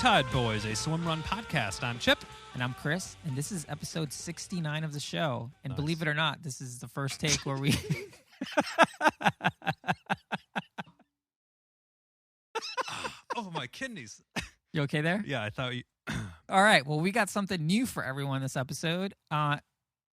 Tide Boyz, a Swimrun Podcast. I'm Chip. And I'm Chris, and this is episode 69 of the show. And Nice. Believe it or not, this is the first take where we... Oh, my kidneys. You okay there? Yeah, I thought you... All right, well, we got something new for everyone this episode.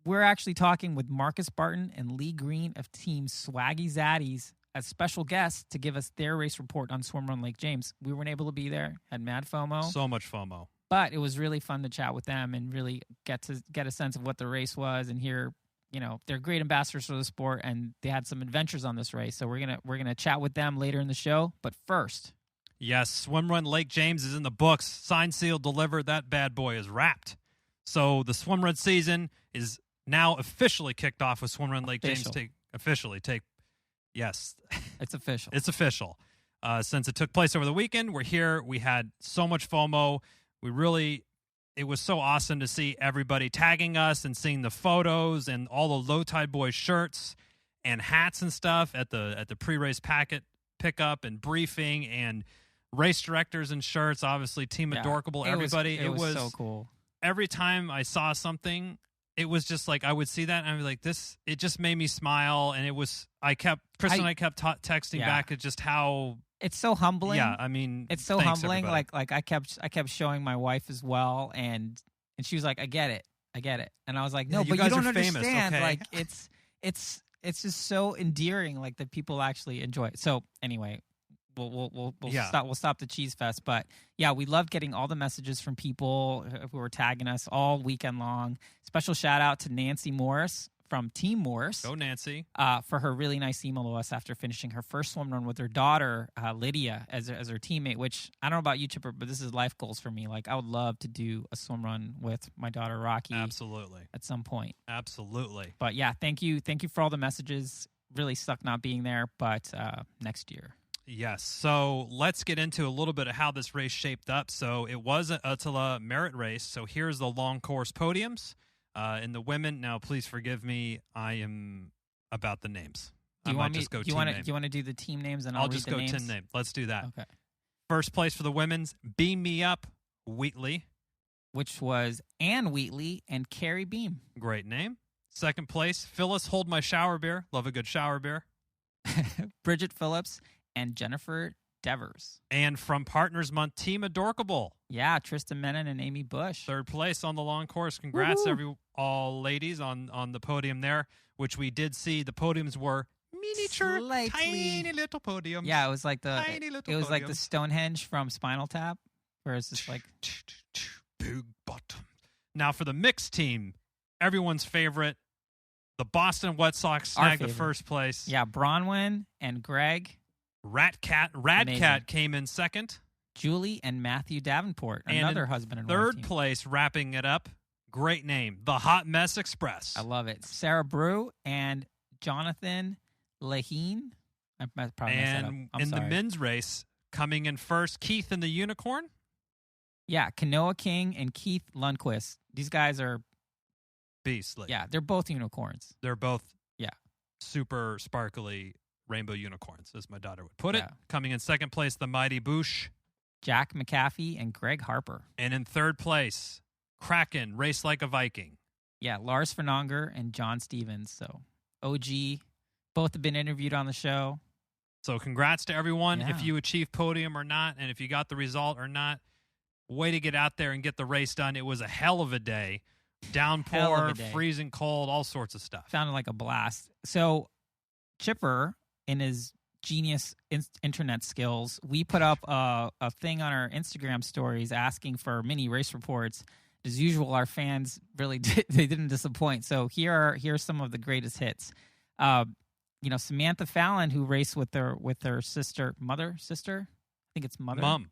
We're actually talking with Marcus Barton and Lee Greene of Team Swaggy Zaddys as special guests to give us their race report on Swimrun Lake James. We weren't able to be there, had mad FOMO. So much FOMO. But it was really fun to chat with them and really get a sense of what the race was and hear, you know, they're great ambassadors for the sport and they had some adventures on this race. So we're gonna chat with them later in the show. But first, yes, Swimrun Lake James is in the books. Signed, sealed, delivered. That bad boy is wrapped. So the swimrun season is now officially kicked off with Swimrun Lake James. Yes, it's official. It's official. Since it took place over the weekend, we're here. We had so much FOMO. It was so awesome to see everybody tagging us and seeing the photos and all the Low Tide Boyz shirts and hats and stuff at the pre-race packet pickup and briefing and race directors and shirts. Obviously, Team Adorkable, everybody. It was so cool. Every time I saw something, it was just like I would see that and I'd be like, this. It just made me smile, and Chris and I kept texting back at just how. It's so humbling. Yeah, I mean, it's so thanks, humbling. everybody. Like I kept showing my wife as well, and she was like, I get it, and I was like, no, you but guys you don't are famous, understand. okay? Like it's just so endearing, like that people actually enjoy it. So anyway, we'll stop the cheese fest, but yeah, we loved getting all the messages from people who were tagging us all weekend long. Special shout out to Nancy Morris from Team Morris. Go Nancy. For her really nice email to us after finishing her first swim run with her daughter, Lydia, as her teammate, which I don't know about you, Chipper, but this is life goals for me. Like, I would love to do a swim run with my daughter, Rocky. Absolutely. At some point. Absolutely. But yeah, thank you. Thank you for all the messages. Really sucked not being there, but next year. Yes. So let's get into a little bit of how this race shaped up. So it was an Attila merit race. So here's the long course podiums. In the women, now please forgive me, I am about the names. Do you want to do the team names and I'll read just the go names? 10 names. Let's do that. Okay. First place for the women's, Beam Me Up, Wheatley. Which was Ann Wheatley and Carrie Beam. Great name. Second place, Phyllis Hold My Shower Beer. Love a good shower beer. Bridget Phillips and Jennifer Devers. And from Partners Month, Team Adorkable. Yeah, Tristan Menon and Amy Bush. Third place on the long course. Congrats, all ladies on the podium there, which we did see. The podiums were miniature, tiny little podiums. Yeah, it was like podiums. like the Stonehenge from Spinal Tap, where it's just like big bottom. Now for the mixed team, everyone's favorite, the Boston Wet Sox snagged the first place. Yeah, Bronwyn and Greg. Radcat came in second. Julie and Matthew Davenport, another husband and wife third team. place, wrapping it up. Great name, the Hot Mess Express. I love it. Sarah Brew and Jonathan Lehine. I probably messed that up. I'm sorry. The men's race, coming in first, Keith and the Unicorn. Yeah, Kanoa King and Keith Lundquist. These guys are beastly. Yeah, they're both unicorns. They're both super sparkly rainbow unicorns, as my daughter would put it. Coming in second place, the Mighty Boosh. Jack McAfee and Greg Harper. And in third place, Kraken, Race Like a Viking. Yeah, Lars Fernanger and John Stevens. So, OG, both have been interviewed on the show. So, congrats to everyone. If you achieved podium or not, and if you got the result or not, way to get out there and get the race done. It was a hell of a day. Downpour, freezing cold, all sorts of stuff. Sounded like a blast. So, Chipper, in his genius internet skills, we put up a thing on our Instagram stories asking for mini race reports. As usual, our fans really didn't disappoint. So here are some of the greatest hits. Samantha Fallon, who raced with her sister. I think it's mom.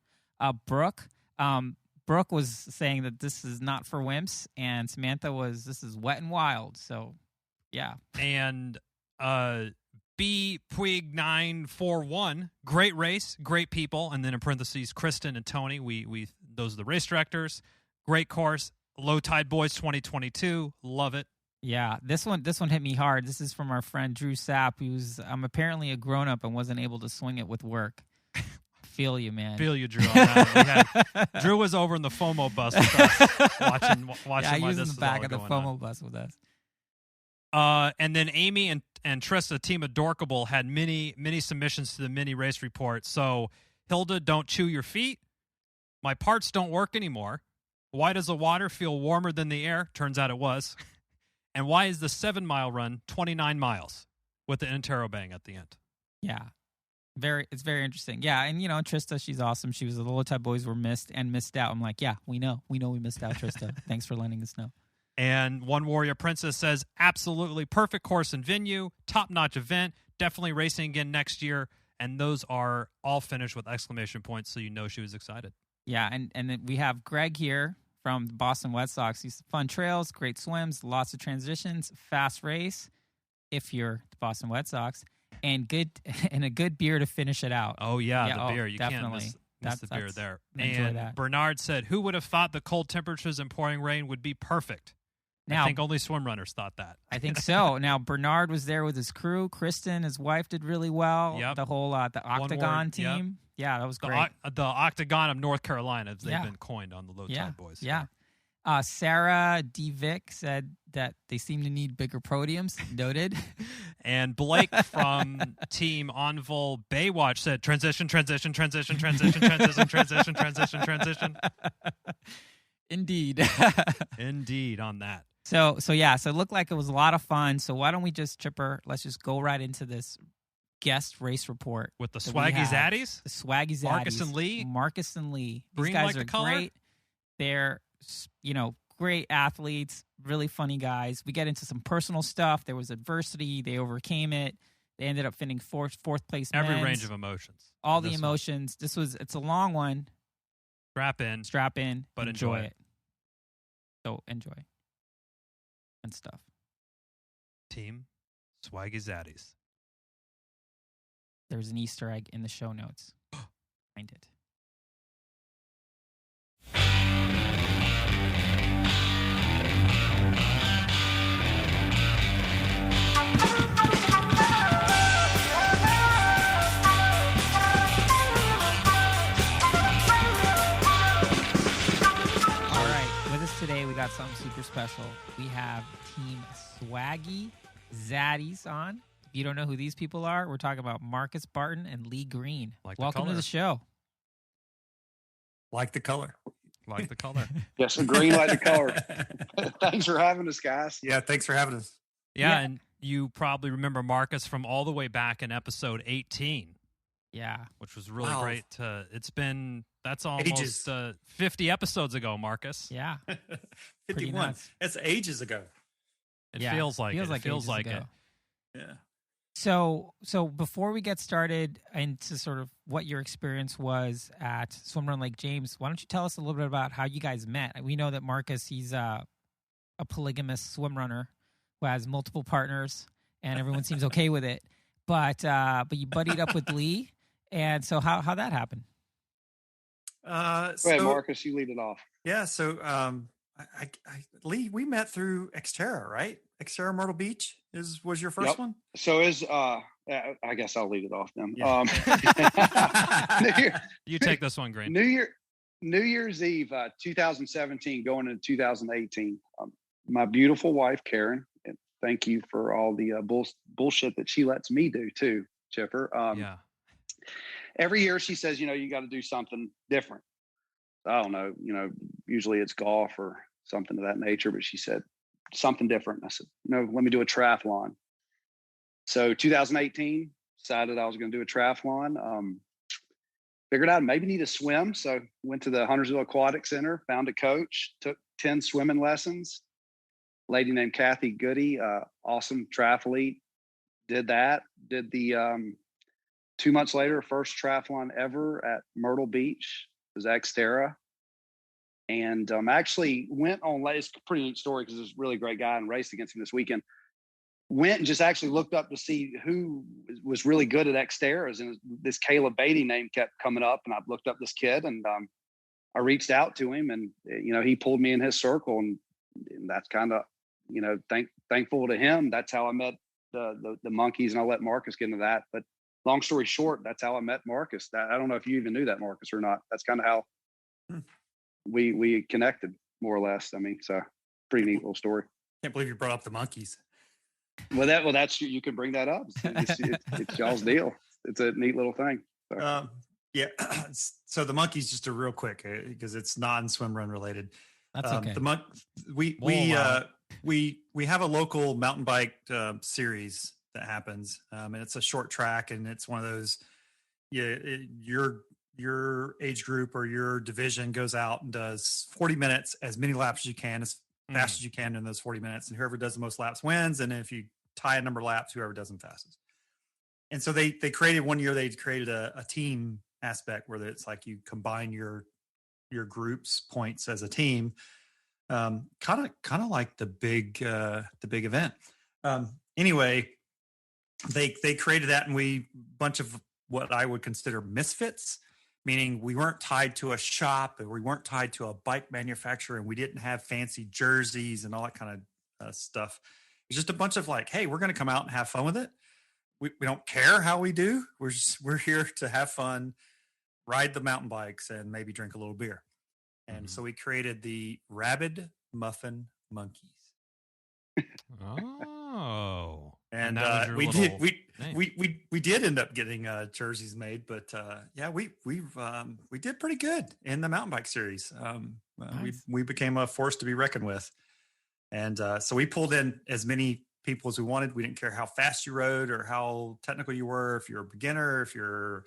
Brooke. Brooke was saying that this is not for wimps, and Samantha this is wet and wild. So yeah. And B Puig 941, great race, great people, and then in parentheses, Kristen and Tony. We those are the race directors. Great course. Low Tide Boyz 2022, love it. Yeah, this one hit me hard. This is from our friend Drew Sapp, who's apparently a grown up and wasn't able to swing it with work. Feel you, man. Feel you, Drew. On that. Drew was over in the FOMO bus with us, watching. Yeah, he why was this in the is back all of the going FOMO on. bus with us. And then Amy and Trista, team of Dorkable, had many submissions to the mini race report. So Hilda, don't chew your feet. My parts don't work anymore. Why does the water feel warmer than the air? Turns out it was. And why is the 7-mile run 29 miles with the interrobang at the end? Yeah. It's very interesting. Yeah, and Trista, she's awesome. She was the Low Tide Boyz were missed out. I'm like, yeah, we know we missed out, Trista. Thanks for letting us know. And One Warrior Princess says, absolutely perfect course and venue, top-notch event, definitely racing again next year. And those are all finished with exclamation points, so she was excited. Yeah, and then we have Greg here from the Boston Red Sox. He's fun trails, great swims, lots of transitions, fast race if you're the Boston Red Sox, and a good beer to finish it out. Oh, yeah, the beer. You definitely. Can't miss the beer there. Enjoy And that. Bernard said, who would have thought the cold temperatures and pouring rain would be perfect? Now, I think only swim runners thought that. I think so. Now, Bernard was there with his crew. Kristen, his wife, did really well. Yep. The whole the Octagon team. Yep. Yeah, that was great. The Octagon of North Carolina, as they've been coined on the Low Tide Boyz. Yeah. Sarah D. Vick said that they seem to need bigger podiums. Noted. And Blake from Team Onvol Baywatch said, transition. Indeed. Indeed on that. So it looked like it was a lot of fun. So why don't we just, Chipper, let's just go right into this guest race report. With the Swaggy Zaddys? The Swaggy Zaddys. Marcus and Lee. Green These guys like are the color? great. They're, great athletes, really funny guys. We get into some personal stuff. There was adversity. They overcame it. They ended up finishing fourth place. Every men's. range of emotions. All the emotions. It's a long one. Strap in, but enjoy it. So enjoy. And stuff. Team Swaggy Zaddys. There's an Easter egg in the show notes. Find it. Today we got something super special. We have Team Swaggy Zaddys on. If you don't know who these people are, we're talking about Marcus Barton and Lee Greene. Welcome to the show. Like the color. Like the color. Yes, green like the color. Thanks for having us, guys. Yeah, thanks for having us. Yeah, and you probably remember Marcus from all the way back in episode 18. Yeah. Which was really great. That's almost 50 episodes ago, Marcus. Yeah. 51. That's ages ago. It feels like it. Yeah. So before we get started into sort of what your experience was at Swimrun Lake James, why don't you tell us a little bit about how you guys met? We know that Marcus, he's a polygamous swim runner who has multiple partners, and everyone seems okay with it. But you buddied up with Lee, and so how that happened? Go ahead, Marcus. You lead it off. Yeah. So, Lee, we met through Xterra, right? Xterra Myrtle Beach was your first one. So I guess I'll lead it off then. Yeah. You take this one, Greene. New Year's Eve, 2017, going into 2018. My beautiful wife, Karen. And thank you for all the bullshit that she lets me do too, Chipper. Yeah. Every year she says, you got to do something different. I don't know, usually it's golf or something of that nature, but she said something different. I said, no, let me do a triathlon. So 2018, decided I was going to do a triathlon. Figured out maybe need to swim. So went to the Huntersville Aquatic Center, found a coach, took 10 swimming lessons. Lady named Kathy Goody, awesome triathlete, did that. Did the 2 months later, first triathlon ever at Myrtle Beach. It was Xterra. And actually went on, it's a pretty neat story because it was a really great guy and raced against him this weekend. Went and just actually looked up to see who was really good at Xterras. And this Caleb Beatty name kept coming up. And I looked up this kid and I reached out to him and, he pulled me in his circle. And that's kind of, thankful to him. That's how I met the monkeys, and I'll let Marcus get into that. But long story short, that's how I met Marcus. I don't know if you even knew that, Marcus, or not. That's kind of how we connected, more or less. I mean, so pretty neat little story. Can't believe you brought up the monkeys. Well, that's you can bring that up. It's y'all's deal. It's a neat little thing. So. Yeah. So the monkeys, just a real quick, because it's non-swim run related. That's okay. We have a local mountain bike series that happens, and it's a short track, and it's one of those. Your age group or your division goes out and does 40 minutes, as many laps as you can, as fast as you can in those 40 minutes, and whoever does the most laps wins. And if you tie a number of laps, whoever does them fastest. And so they created one year. They created a team aspect where it's like you combine your group's points as a team, kind of like the big event. Anyway, they created that, and bunch of what I would consider misfits, meaning we weren't tied to a shop, and we weren't tied to a bike manufacturer, and we didn't have fancy jerseys and all that kind of stuff. It's just a bunch of like, hey, we're going to come out and have fun with it. We don't care how we do. We're here to have fun, ride the mountain bikes, and maybe drink a little beer. And so we created the Rabid Muffin Monkeys. Oh, and we did end up getting jerseys made, but we did pretty good in the mountain bike series. Nice. We became a force to be reckoned with, and so we pulled in as many people as we wanted. We didn't care how fast you rode or how technical you were, if you're a beginner, if you're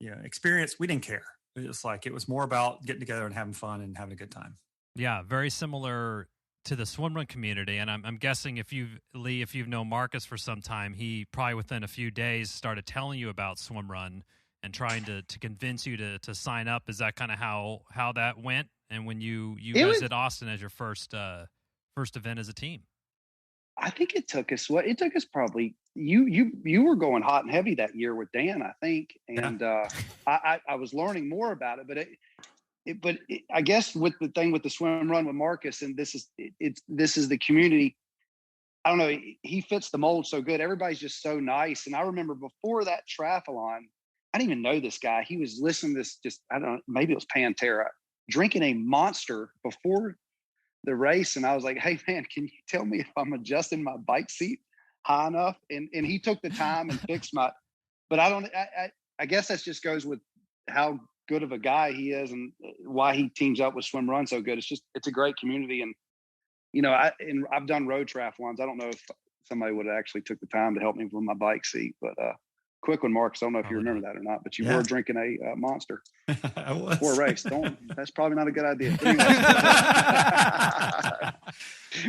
experienced. We didn't care. It was more about getting together and having fun and having a good time. Yeah, very similar to the swimrun community. And I'm guessing if you've known Marcus for some time, he probably within a few days started telling you about swimrun and trying to convince you to sign up. Is that kind of how that went? And when you guys did Austin as your first event as a team? I think it took us probably you were going hot and heavy that year with Dan, I think. And I was learning more about it, but I guess with the thing with the swim run with Marcus, and this is the community. I don't know. He fits the mold so good. Everybody's just so nice. And I remember before that triathlon, I didn't even know this guy. He was listening to this, I don't know, maybe it was Pantera, drinking a Monster before the race. And I was like, hey man, can you tell me if I'm adjusting my bike seat high enough? And he took the time and fixed but I guess that just goes with how good of a guy he is and why he teams up with Swimrun so good. It's a great community. And, I've done road triathlons. I don't know if somebody would have actually took the time to help me with my bike seat, but quick one, Marcus. I don't know if you remember that or not, but you were drinking a Monster before a race. That's probably not a good idea.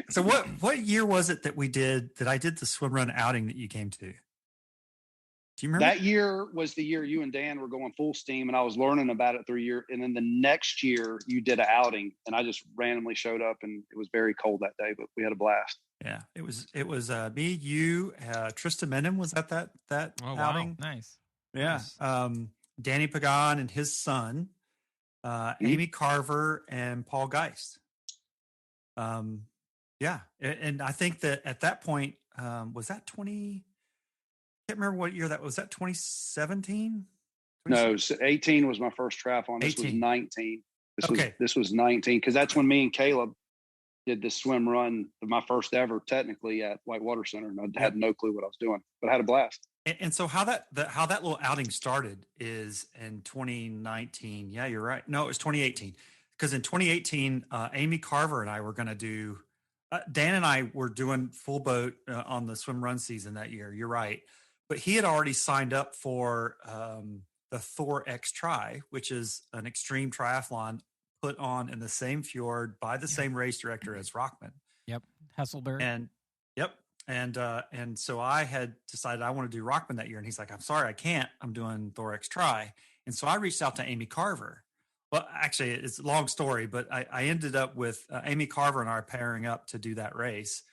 So what year was it that I did the swimrun outing that you came to? Do you remember? That year was the year you and Dan were going full steam, and I was learning about it through year. And then the next year you did an outing, and I just randomly showed up, and it was very cold that day, but we had a blast. Yeah, it was me, you, Tristan Menem was at that outing. Wow. Nice. Yeah. Nice. Danny Pagan and his son, Amy Carver and Paul Geist. Yeah. And I think that at that point, was that 20? I can't remember what year that was. That 2017? No, 18 was my first triathlon. This 18. was 19. This Okay. was 19 because that's when me and Caleb did the swim run, my first ever technically at Whitewater Center. And I had no clue what I was doing, but I had a blast. And so how that little outing started is in 2019. Yeah, you're right. No, it was 2018. Because in 2018, Amy Carver and I were going to do, Dan and I were doing full boat on the swim run season that year. You're right. But he had already signed up for the Thor X Tri, which is an extreme triathlon put on in the same fjord by the same race director as Rockman. Yep. Hasselberg. And so I had decided I want to do Rockman that year. And he's like, I'm sorry, I can't. I'm doing Thor X Tri. And so I reached out to Amy Carver. Well, actually, it's a long story, but I ended up with Amy Carver and I pairing up to do that race.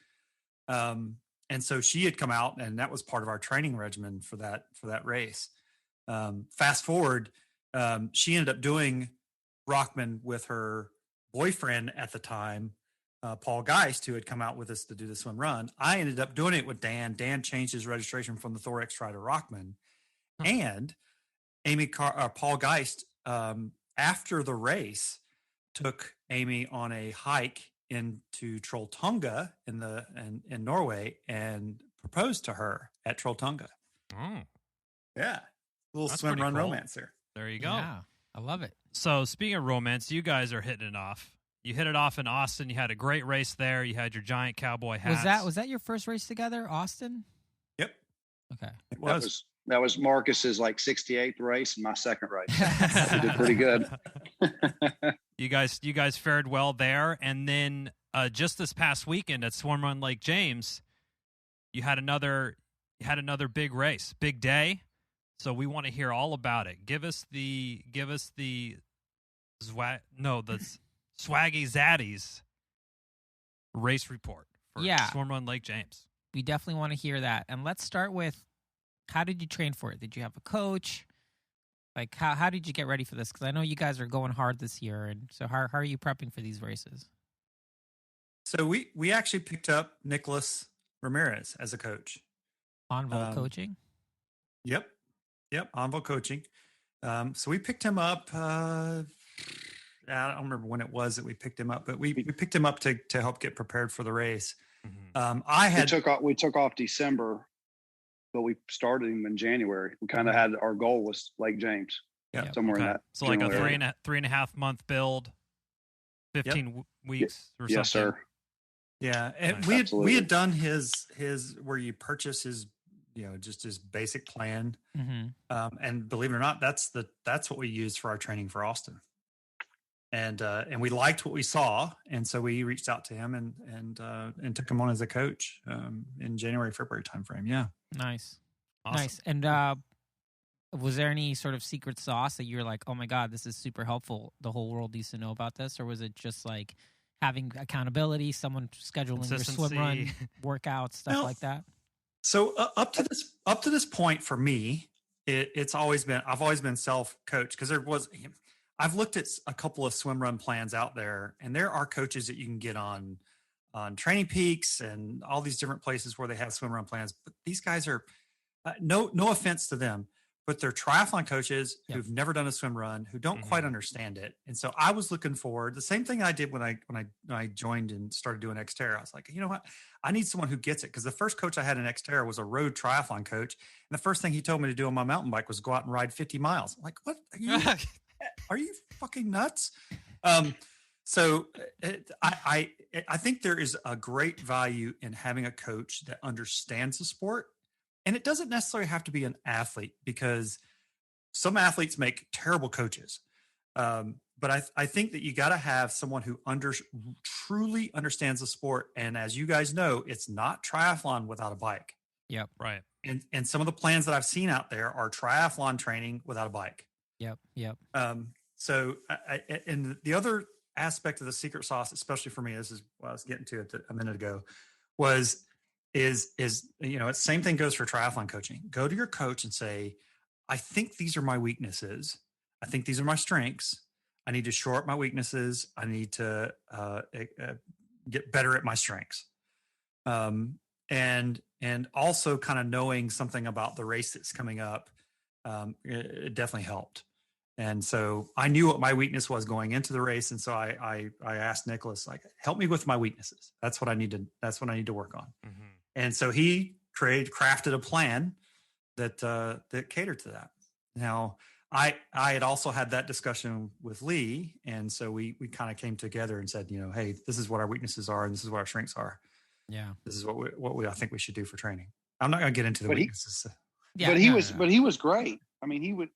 And so she had come out, and that was part of our training regimen for that race. Fast forward, she ended up doing Rockman with her boyfriend at the time, Paul Geist, who had come out with us to do the swim run. I ended up doing it with Dan. Dan changed his registration from the Thor X Tri to Rockman. And Paul Geist, after the race, took Amy on a hike into Trolltunga in Norway and proposed to her at Trolltunga. Oh, Yeah, a little That's swim pretty run cool. romance there. there you go. Yeah, I love it. So speaking of romance, you guys are hitting it off. You hit it off in Austin. You had a great race there. You had your giant cowboy hats. Was that your first race together, Austin? Yep, Okay. it That was Marcus's like 68th race and my second race. We did pretty good. You guys fared well there, and then just this past weekend at Swimrun Lake James, you had another big race, big day. So we want to hear all about it. Give us the Swaggy Zaddys race report for Swimrun Lake James. We definitely want to hear that. And let's start with, how did you train for it? Did you have a coach? Like, how did you get ready for this? Because I know you guys are going hard this year. And so how are you prepping for these races? So we actually picked up Nicholas Ramirez as a coach. On-vault coaching? Yep, on-vault coaching. So we picked him up. I don't remember when it was that we picked him up, but we picked him up to help get prepared for the race. Mm-hmm. We took off December, but we started him in January. We kind of had, our goal was Lake James. Yeah, somewhere in that. So like a area. three and a half month build, 15 weeks or something. Yes, sir. Yeah, and Nice. we had done his where you purchase his, just his basic plan. Mm-hmm. And believe it or not, that's what we used for our training for Austin. And we liked what we saw, and so we reached out to him and took him on as a coach in February timeframe. Yeah, Nice. Awesome. Nice. And was there any sort of secret sauce that you're like, oh my God, this is super helpful, the whole world needs to know about this? Or was it just like having accountability, someone scheduling your swim run workouts, stuff like that? So up to this point for me, I've always been self-coached, because I've looked at a couple of swim run plans out there, and there are coaches that you can get on Training Peaks and all these different places where they have swim run plans. But these guys are no offense to them, but they're triathlon coaches who've never done a swim run, who don't quite understand it. And so I was looking forward, the same thing I did when I joined and started doing Xterra. I was like, you know what? I need someone who gets it, because the first coach I had in Xterra was a road triathlon coach, and the first thing he told me to do on my mountain bike was go out and ride 50 miles. I'm like, what? Are you fucking nuts? So I think there is a great value in having a coach that understands the sport. And it doesn't necessarily have to be an athlete, because some athletes make terrible coaches. But I think that you got to have someone who truly understands the sport. And as you guys know, it's not triathlon without a bike. Yep. Right. And some of the plans that I've seen out there are triathlon training without a bike. Yep. So and the other aspect of the secret sauce, especially for me, this is what I was getting to it a minute ago, is same thing goes for triathlon coaching. Go to your coach and say, I think these are my weaknesses. I think these are my strengths. I need to shore up my weaknesses. I need to get better at my strengths. And also kind of knowing something about the race that's coming up, it definitely helped. And so I knew what my weakness was going into the race. And so I asked Nicholas, like, help me with my weaknesses. That's what I need to work on. Mm-hmm. And so he crafted a plan that catered to that. Now, I had also had that discussion with Lee. And so we kind of came together and said, hey, this is what our weaknesses are, and this is what our strengths are. Yeah. This is what we I think we should do for training. I'm not going to get into the weaknesses. But he was great. I mean,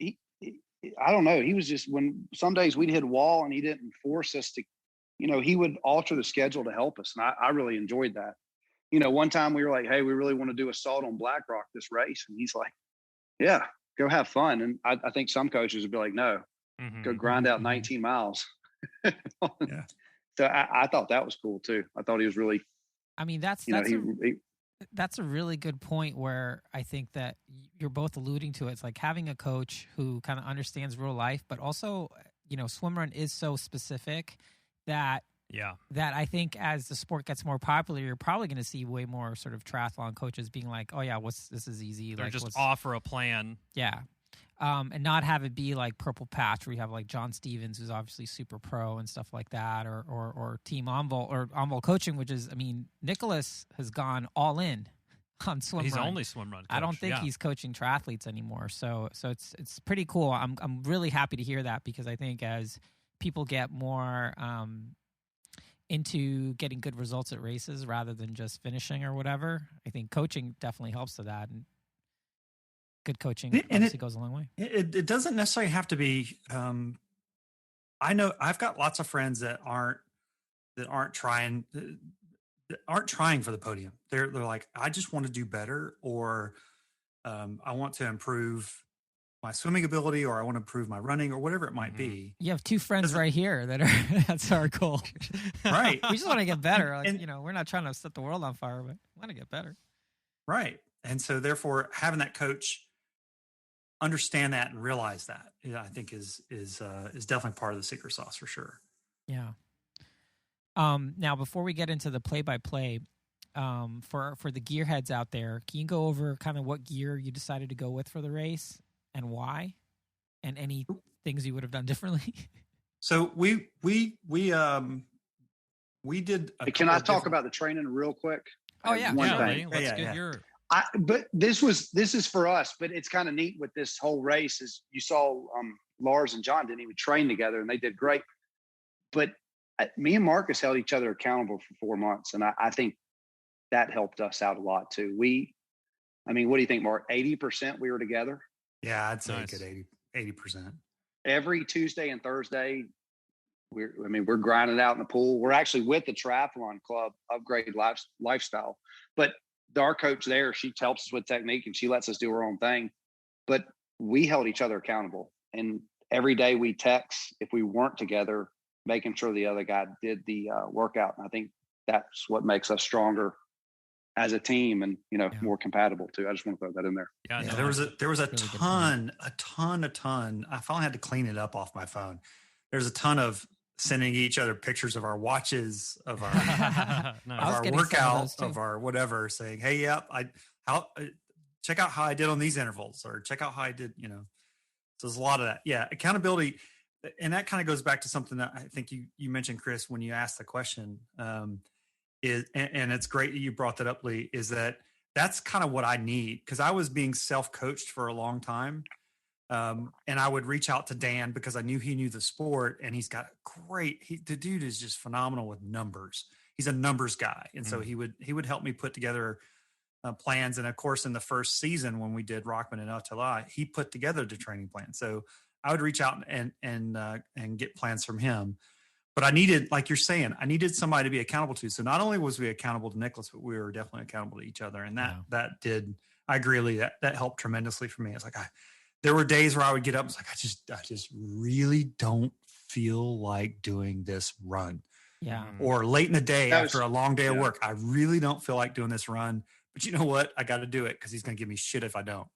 I don't know. He was just, when some days we'd hit a wall and he didn't force us to, he would alter the schedule to help us. And I really enjoyed that. One time we were like, hey, we really want to do assault on Black Rock this race. And he's like, yeah, go have fun. And I think some coaches would be like, no, go grind out 19 miles. Yeah. So I thought that was cool too. I thought he was really, I mean, that's a really good point, where I think that you're both alluding to it. It's like having a coach who kind of understands real life, but also, swimrun is so specific that I think as the sport gets more popular, you're probably going to see way more sort of triathlon coaches being like, oh yeah, this is easy. Or like, just offer a plan. Yeah. and not have it be like purple patch where you have like John Stevens, who's obviously super pro and stuff like that, or Team Envol or Envol coaching, which is, I mean, Nicholas has gone all in on Swimrun. He's only Swimrun coach. I don't think he's coaching triathletes anymore. So it's pretty cool. I'm really happy to hear that, because I think as people get more into getting good results at races rather than just finishing or whatever, I think coaching definitely helps to that. And good coaching obviously goes a long way. It doesn't necessarily have to be. I know I've got lots of friends that aren't trying for the podium. They're like, I just want to do better, or I want to improve my swimming ability, or I want to improve my running, or whatever it might be. You have two friends right here that are that's our goal. Right. We just want to get better. Like, we're not trying to set the world on fire, but we want to get better. Right. And so therefore having that coach understand that and realize that, I think is definitely part of the secret sauce for sure. Yeah. Now, before we get into the play-by-play, for the gearheads out there, can you go over kind of what gear you decided to go with for the race and why, and any things you would have done differently? So we did. Can I talk about the training real quick? Oh yeah, One yeah, thing. Let's get your. But this is for us, but it's kind of neat with this whole race is you saw Lars and John didn't even train together, and they did great. But me and Marcus held each other accountable for 4 months, and I think that helped us out a lot too. What do you think, Mark? 80% we were together? Yeah, I'd say Nice. a good 80%. Every Tuesday and Thursday, we're grinding out in the pool. We're actually with the triathlon club, Upgrade Lifestyle. But our coach there, she helps us with technique and she lets us do our own thing. But we held each other accountable. And every day we text if we weren't together, making sure the other guy did the workout. And I think that's what makes us stronger as a team and, more compatible too. I just want to throw that in there. Yeah, Yeah, no, there was a really good ton. I finally had to clean it up off my phone. There's a ton of sending each other pictures of our watches, of our Nice. of was our getting some of workout, those, too. of our whatever, saying, "Hey, yep, check out how I did on these intervals, or check out how I did." So there's a lot of that. Yeah, accountability, and that kind of goes back to something that I think you mentioned, Chris, when you asked the question. And it's great that you brought that up, Lee. Is that's kind of what I need, because I was being self-coached for a long time. And I would reach out to Dan because I knew he knew the sport, and he's got the dude is just phenomenal with numbers. He's a numbers guy. And so he would help me put together plans. And of course, in the first season, when we did Rockman and Utah, he put together the training plan. So I would reach out and get plans from him. But I needed, like you're saying, I needed somebody to be accountable to. So not only was we accountable to Nicholas, but we were definitely accountable to each other. And that did, I agree, Lee, that helped tremendously for me. It's like, there were days where I would get up and it's like, I just really don't feel like doing this run. Yeah. Or late in the day after a long day of work, I really don't feel like doing this run. But you know what? I got to do it because he's going to give me shit if I don't.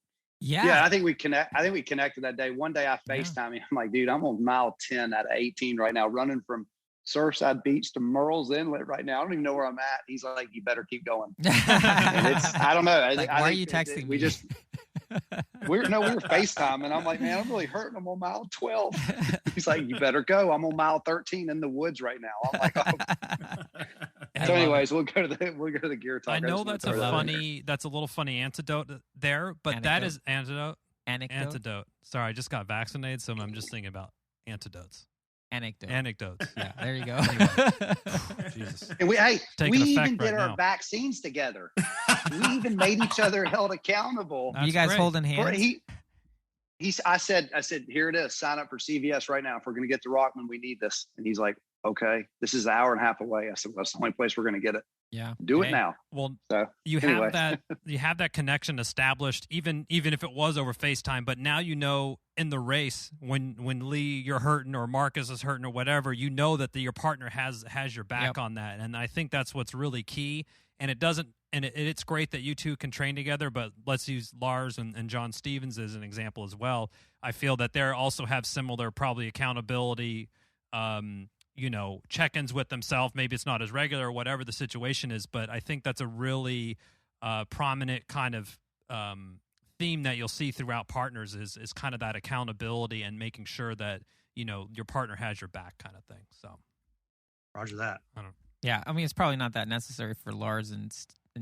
Yeah. I think we connected that day. One day I FaceTime him. I'm like, dude, I'm on mile 10 out of 18 right now, running from Surfside Beach to Merle's Inlet right now. I don't even know where I'm at. He's like, you better keep going. And I don't know. Like, why are you texting me? We were FaceTiming. I'm like, man, I'm really hurting. I'm on mile 12. He's like, you better go. I'm on mile 13 in the woods right now. I'm like, oh. So anyways, we'll go to the gear talk. I know that's a little funny antidote there, but that is antidote. Sorry, I just got vaccinated, so I'm just thinking about antidotes. Anecdotes. Yeah, there you go. Jesus. And we even did our now. vaccines together. We even made each other held accountable. You guys holding hands? I said, here it is. Sign up for CVS right now. If we're going to get to Rockman, we need this. And he's like, okay, this is an hour and a half away. I said, well, that's the only place we're going to get it. Yeah. Do it now. Well, so, you have that connection established, even if it was over FaceTime. But now in the race, when Lee, you're hurting, or Marcus is hurting, or whatever, that your partner has your back on that. And I think that's what's really key. And it's great that you two can train together. But let's use Lars and John Stevens as an example as well. I feel that they also have similar probably accountability. Check-ins with themselves. Maybe it's not as regular or whatever the situation is, but I think that's a really prominent kind of theme that you'll see throughout partners is kind of that accountability and making sure that, you know, your partner has your back kind of thing. So Roger that. Yeah, I mean, it's probably not that necessary for Lars and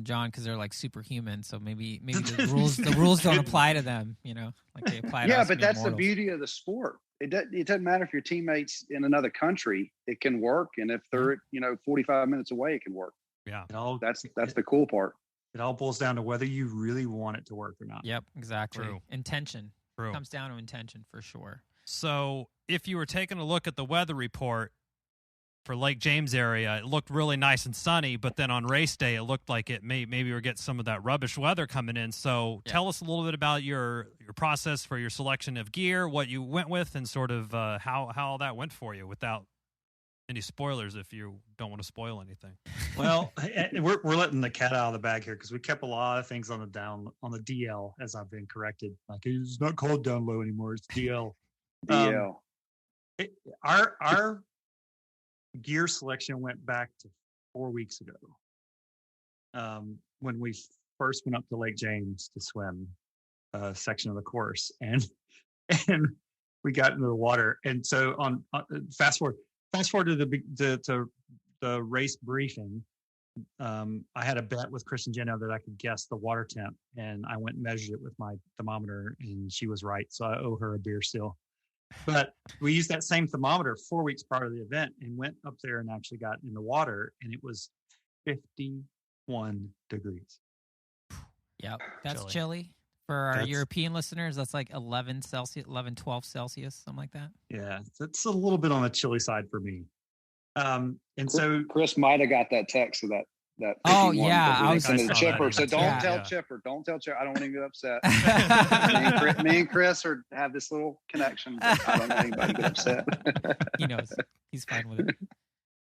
John because they're like superhuman. So maybe the rules don't apply to them. You know, like they apply to us. But that's mortals. the beauty of the sport. It doesn't matter if your teammates in another country, it can work, and if they're 45 minutes away, it can work. Yeah, that's the cool part. It all boils down to whether you really want it to work or not. Yep, exactly. True. Intention. True. Comes down to intention for sure. So if you were taking a look at the weather report for Lake James area, it looked really nice and sunny, but then on race day, it looked like it maybe we're getting some of that rubbish weather coming in. So tell us a little bit about your process for your selection of gear, what you went with, and sort of how that went for you without any spoilers if you don't want to spoil anything. Well, we're letting the cat out of the bag here because we kept a lot of things on the DL, as I've been corrected. Like, it's not called down low anymore; it's DL. DL. Our gear selection went back to 4 weeks ago, when we first went up to Lake James to swim a section of the course, and we got into the water. And so on fast forward to the race briefing, I had a bet with Kristen Jenno that I could guess the water temp, and I went and measured it with my thermometer, and she was right. So I owe her a beer still. But we used that same thermometer 4 weeks prior to the event and went up there and actually got in the water, and it was 51 degrees. Yep, that's chilly. For our European listeners, that's like 11 Celsius, 11, 12 Celsius, something like that. Yeah, that's a little bit on the chilly side for me. And so Chris might have got that text of that. Oh yeah, I was to Chipper. So don't tell Chipper. Don't tell Chipper. I don't want him to get upset. me and Chris have this little connection. But I don't want anybody to get upset. He knows. He's fine with it.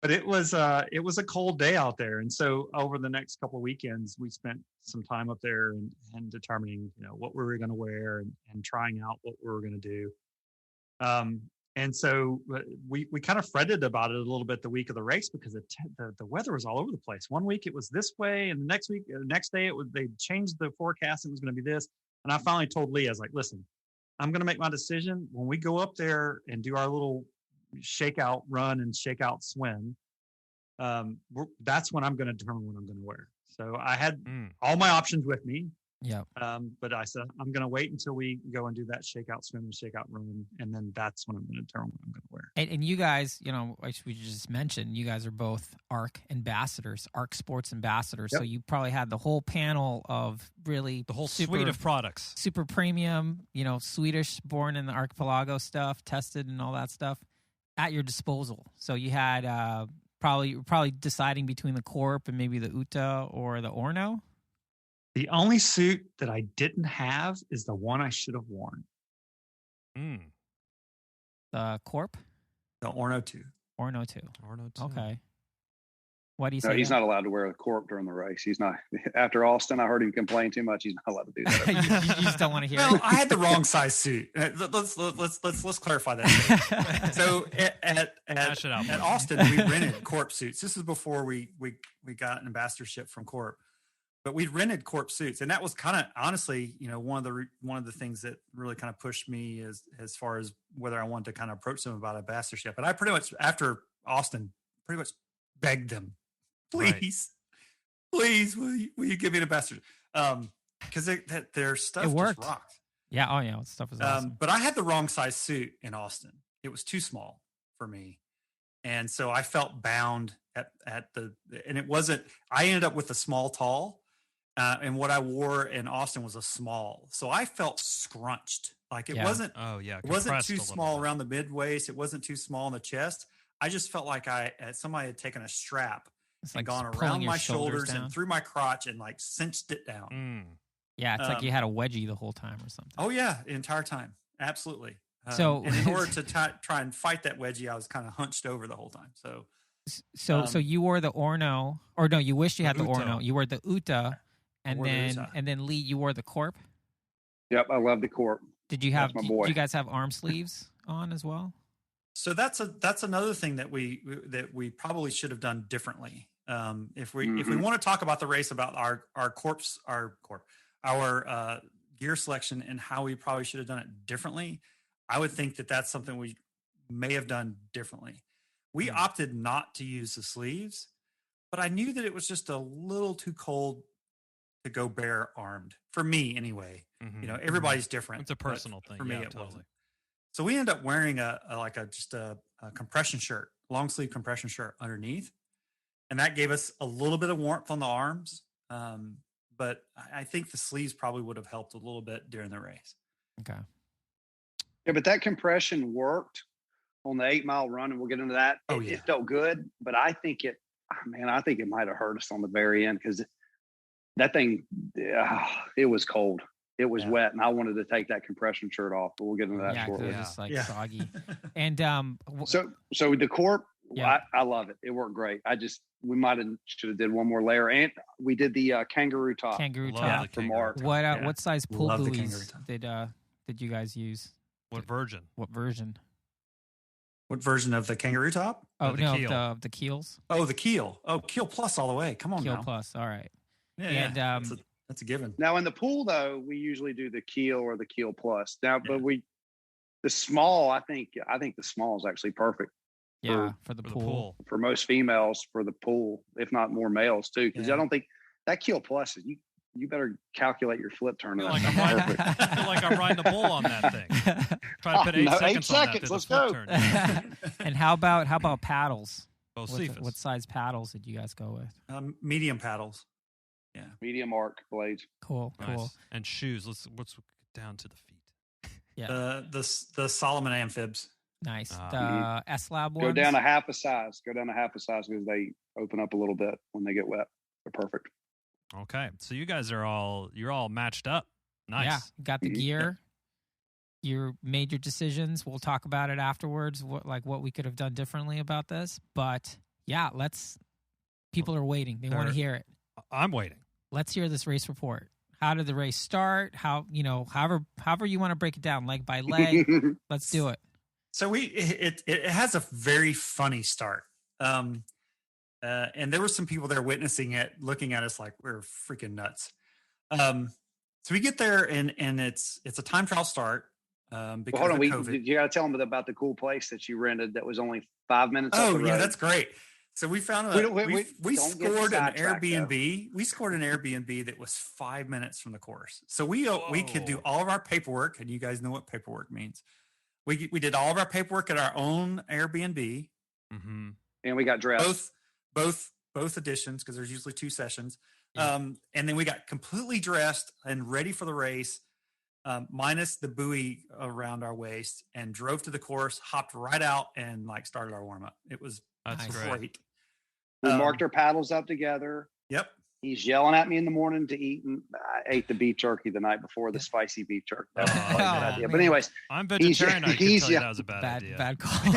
But it was a cold day out there, and so over the next couple of weekends, we spent some time up there and determining what we were going to wear and trying out what we were going to do. And so we kind of fretted about it a little bit the week of the race because the weather was all over the place. One week it was this way, and the next day they changed the forecast and it was going to be this. And I finally told Lee, I was like, listen, I'm going to make my decision when we go up there and do our little shakeout run and shakeout swim. That's when I'm going to determine what I'm going to wear. So I had all my options with me. Yeah. But I said, I'm going to wait until we go and do that shakeout swim and shakeout run. And then that's when I'm going to determine what I'm going to wear. And you guys, as we just mentioned, you guys are both ARC ambassadors, ARC Sports ambassadors. Yep. So you probably had the whole panel of really the whole suite of products, super premium, Swedish born in the archipelago stuff, tested and all that stuff at your disposal. So you had probably deciding between the Corp and maybe the Uta or the Orno. The only suit that I didn't have is the one I should have worn. The Corp? The Orno 2. Orno 2. Orno 2. Okay. Why do you say No, he's that? not allowed to wear a Corp during the race. He's not. After Austin, I heard him complain too much. He's not allowed to do that. you just don't want to hear Well, it. I had the wrong size suit. Let's clarify that. So at Austin, we rented Corp suits. This is before we got an ambassadorship from Corp. But we rented Corp suits, and that was kind of honestly, one of the things that really kind of pushed me as far as whether I wanted to kind of approach them about ambassadorship. And I pretty much after Austin, pretty much begged them, please, will you give me an ambassador? Because their stuff It worked. just rocked. Yeah. Oh yeah. Stuff was awesome. But I had the wrong size suit in Austin. It was too small for me, and so I felt bound and it wasn't. I ended up with a small tall. And what I wore in Austin was a small. So I felt scrunched. Like it wasn't too small around the mid waist. It wasn't too small in the chest. I just felt like somebody had taken a strap and gone around my shoulders and through my crotch and like cinched it down. Yeah, it's like you had a wedgie the whole time or something. Oh yeah, the entire time. Absolutely. So and in order to try and fight that wedgie, I was kind of hunched over the whole time. So you wore the Orno, or no, you wished you had the Orno. You wore the Uta. And then Lee, you wore the Corp. Yep, I love the Corp. Did you have? Did you guys have arm sleeves on as well? So that's another thing that we probably should have done differently. If we want to talk about the race, about our gear selection and how we probably should have done it differently, I would think that that's something we may have done differently. We opted not to use the sleeves, but I knew that it was just a little too cold to go bare armed for me anyway. You know, everybody's different. It's a personal thing. For me, yeah, it totally. wasn't. So we ended up wearing a compression shirt, long sleeve compression shirt underneath. And that gave us a little bit of warmth on the arms. But I think the sleeves probably would have helped a little bit during the race. Okay. Yeah, but that compression worked on the 8 mile run, and we'll get into that. It felt good, but I think it might have hurt us on the very end because that thing, it was cold. It was wet, and I wanted to take that compression shirt off, but we'll get into that shortly. Yeah, just like soggy. And so the corp, I love it. It worked great. We should have did one more layer, and we did the kangaroo top. For Mark. What size pull buoys did you guys use? What version? What version? What version of the kangaroo top? Oh, the no, keel. the keels. Oh, the keel. Oh, keel plus all the way. Come on Keel now. plus. All right. Yeah, And that's a given. Now in the pool though, we usually do the keel or the keel plus. Now, but the small, I think the small is actually perfect. Yeah, for the pool. For most females for the pool, if not more males too. Because I don't think that keel plus is you better calculate your flip turn. I feel like I'm riding the bull on that thing. Try to put 8 seconds on that. Let's go. Turn. And how about paddles? Both What size paddles did you guys go with? Medium paddles. Yeah. Medium arc blades. Cool. And shoes. Let's get down to the feet. Yeah. The Solomon amphibs. Nice. The S-Lab ones? Go down a half a size because they open up a little bit when they get wet. They're perfect. Okay, so you guys you're all matched up. Nice. Yeah, got the gear. You made your decisions. We'll talk about it afterwards. What we could have done differently about this. But yeah, people are waiting. They want to hear it. I'm waiting. Let's hear this race report. How did the race start? However you want to break it down, leg by leg. Let's do it. So it has a very funny start. And there were some people there witnessing it, looking at us like we're freaking nuts. So we get there and it's a time trial start. Because hold on, of COVID. You got to tell them about the cool place that you rented that was only 5 minutes. Oh yeah, that's great. So we found we scored an Airbnb. We scored an Airbnb that was 5 minutes from the course. So we could do all of our paperwork, and you guys know what paperwork means. We did all of our paperwork at our own Airbnb, and we got dressed. Both editions because there's usually 2 sessions. And then we got completely dressed and ready for the race, minus the buoy around our waist, and drove to the course, hopped right out, and started our warm up. It was great. We marked our paddles up together. Yep. He's yelling at me in the morning to eat, and I ate the beef jerky the night before, the spicy beef jerky. That was a bad idea. But anyways, I'm vegetarian. I can tell you that was a bad idea. Bad call.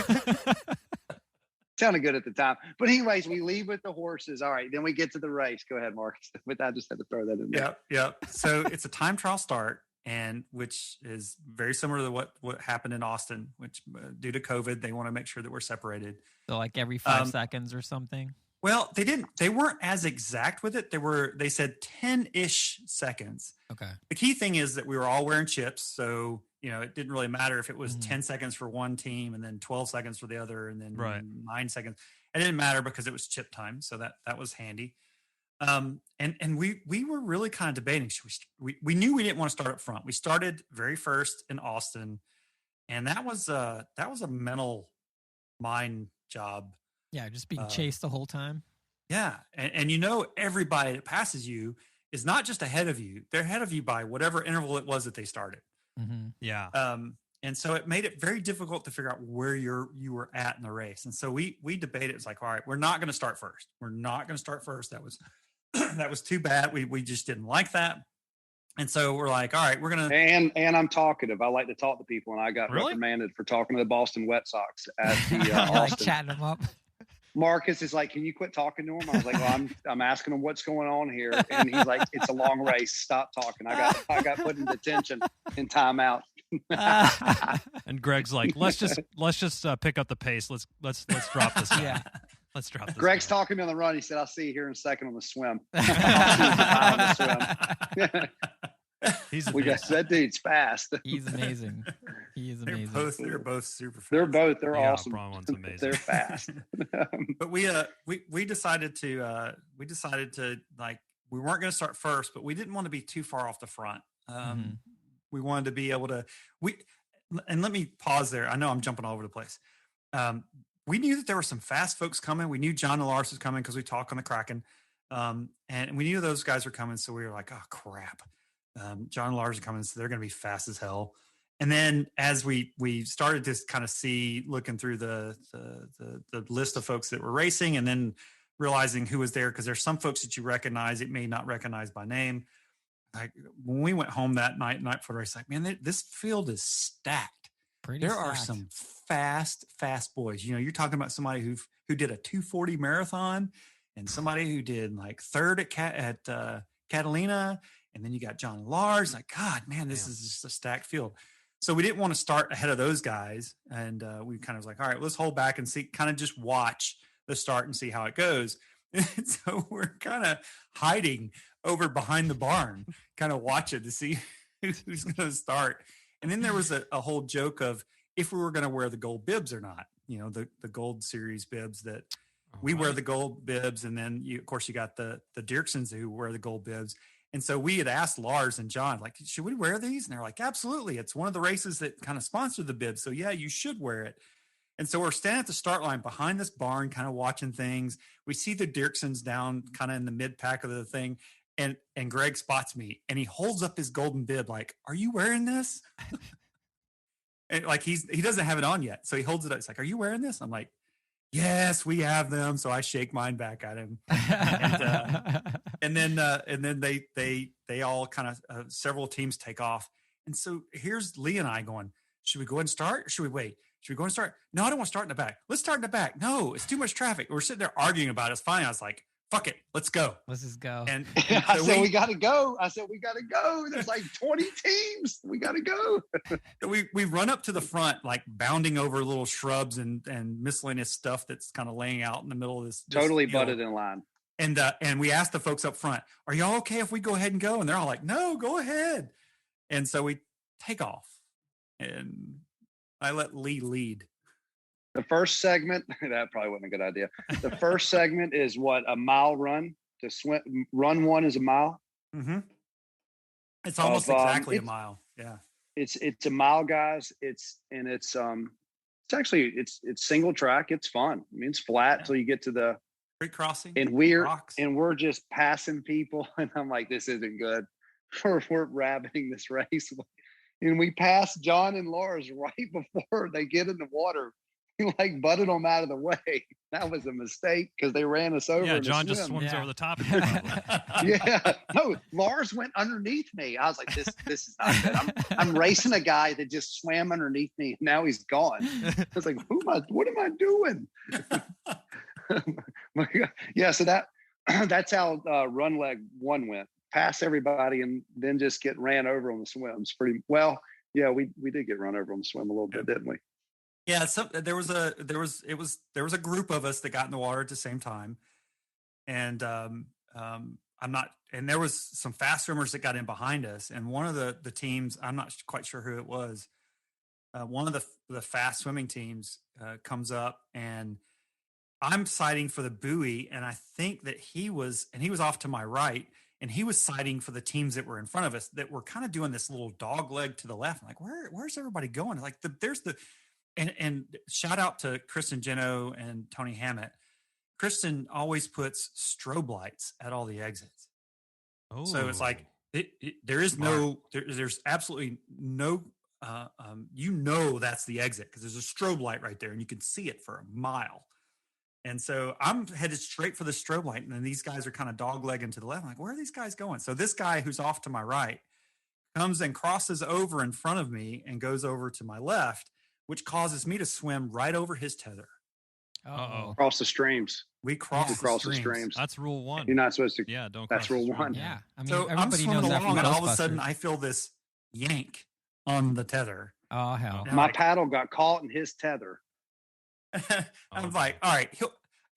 Sounded good at the time. But anyways, we leave with the horses. All right, then we get to the race. Go ahead, Marcus. But I just had to throw that in there. Yep. So it's a time trial start, and which is very similar to what happened in Austin, which due to COVID, they want to make sure that we're separated. So every 5 seconds or something? Well, they weren't as exact with it. They said 10-ish seconds. Okay. The key thing is that we were all wearing chips. So, it didn't really matter if it was 10 seconds for one team and then 12 seconds for the other and then 9 seconds. It didn't matter because it was chip time. So that was handy. And we were really kind of debating. We knew we didn't want to start up front. We started very first in Austin, and that was a mental mind job. Yeah, just being chased the whole time. Yeah. And everybody that passes you is not just ahead of you. They're ahead of you by whatever interval it was that they started. Mm-hmm. Yeah. And so it made it very difficult to figure out where you were at in the race. And so we debated. It was like, all right, we're not going to start first. We're not going to start first. That was that was too bad. We just didn't like that. And so we're like, all right, we're going to. And I'm talkative. I like to talk to people, and I got reprimanded for talking to the Boston Red Sox at the Austin. Chatting them up. Marcus is like, can you quit talking to him? I was like, well, I'm asking him what's going on here. And he's like, it's a long race. Stop talking. I got put in detention and timeout. And Greg's like, let's just pick up the pace. Let's drop this. Yeah. Let's drop this. Greg's talking to me on the run. He said, I'll see you here in a second on the swim. He's That dude's fast. He's amazing. He is amazing. They're both super fast. They're yeah, awesome. Braun one's amazing. They're fast. But we decided to like, we weren't going to start first, but we didn't want to be too far off the front. We wanted to be able to, and let me pause there. I know I'm jumping all over the place. We knew that there were some fast folks coming. We knew John and Lars was coming because we talked on the Kraken. And we knew those guys were coming. So we were like, oh crap. John and Lars are coming. So they're going to be fast as hell. And then as we started to kind of see, looking through the list of folks that were racing, and then realizing who was there, because there's some folks that you recognize, it may not recognize by name. Like when we went home that night for the race, like, man, this field is stacked. There are some fast boys. You know, you're talking about somebody who did a 2:40 marathon, and somebody who did like third at Catalina, and then you got John and Lars. Like, God, man, this is just a stacked field. So we didn't want to start ahead of those guys, and we kind of was like, all right, let's hold back and see, kind of just watch the start and see how it goes. And so we're kind of hiding over behind the barn, kind of watching to see who's going to start. And then there was a whole joke of if we were going to wear the gold bibs or not. You know, the gold series bibs that we wear the gold bibs, and then of course you got the Dirksons who wear the gold bibs. And so we had asked Lars and John, like, should we wear these? And they're like, absolutely. It's one of the races that kind of sponsored the bibs. So yeah, you should wear it. And so we're standing at the start line behind this barn, kind of watching things. We see the Dirksons down kind of in the mid pack of the thing. And Greg spots me and he holds up his golden bib, like, are you wearing this? And like, he doesn't have it on yet. So he holds it up. He's like, are you wearing this? I'm like, yes, we have them. So I shake mine back at him. And then they all kind of, several teams take off. And so here's Lee and I going, should we go ahead and start? Or should we wait? Should we go and start? No, I don't want to start in the back. Let's start in the back. No, it's too much traffic. We're sitting there arguing about it. It's fine. I was like, fuck it. Let's go. Let's just go. And I said, we got to go. There's like 20 teams. We got to go. we run up to the front, like bounding over little shrubs and miscellaneous stuff that's kind of laying out in the middle of this. Totally butted in line. And we asked the folks up front, are y'all okay if we go ahead and go? And they're all like, no, go ahead. And so we take off, and I let Lee lead. The first segment, that probably wasn't a good idea. The first segment is what, a mile run to swim. Run one is a mile. Mm-hmm. It's almost exactly a mile. Yeah. It's a mile, guys. It's actually single track. It's fun. I mean, it's flat till you get to the creek crossing, and we're just passing people, and I'm like, this isn't good. We're rabbiting this race, and we pass John and Lars right before they get in the water. We like butted them out of the way. That was a mistake because they ran us over. Yeah, John just swims over the top of you. Yeah, no, Lars went underneath me. I was like, this is not good. I'm racing a guy that just swam underneath me. Now he's gone. I was like, what am I doing? Yeah, so that's how run leg one went. Pass everybody and then just get ran over on the swims. Pretty well. Yeah, we did get run over on the swim a little bit, didn't we? Yeah, there was a group of us that got in the water at the same time, and there was some fast swimmers that got in behind us, and one of the teams, I'm not quite sure who it was, one of the fast swimming teams comes up, and I'm sighting for the buoy, and I think that he was off to my right, and he was sighting for the teams that were in front of us that were kind of doing this little dog leg to the left. I'm like, where's everybody going? Like and shout out to Kristen Geno and Tony Hammett. Kristen always puts strobe lights at all the exits. Oh, so it's like there's absolutely no that's the exit because there's a strobe light right there and you can see it for a mile. And so I'm headed straight for the strobe light, and then these guys are kind of dog legging to the left. I'm like, where are these guys going? So this guy who's off to my right comes and crosses over in front of me and goes over to my left, which causes me to swim right over his tether. Uh-oh. Cross the streams. We cross the streams. That's rule one. You're not supposed to. Yeah, don't. That's rule one. Yeah, I mean, so I'm swimming along, and all of a sudden I feel this yank on the tether. Oh hell! My paddle got caught in his tether. I'm like, all right,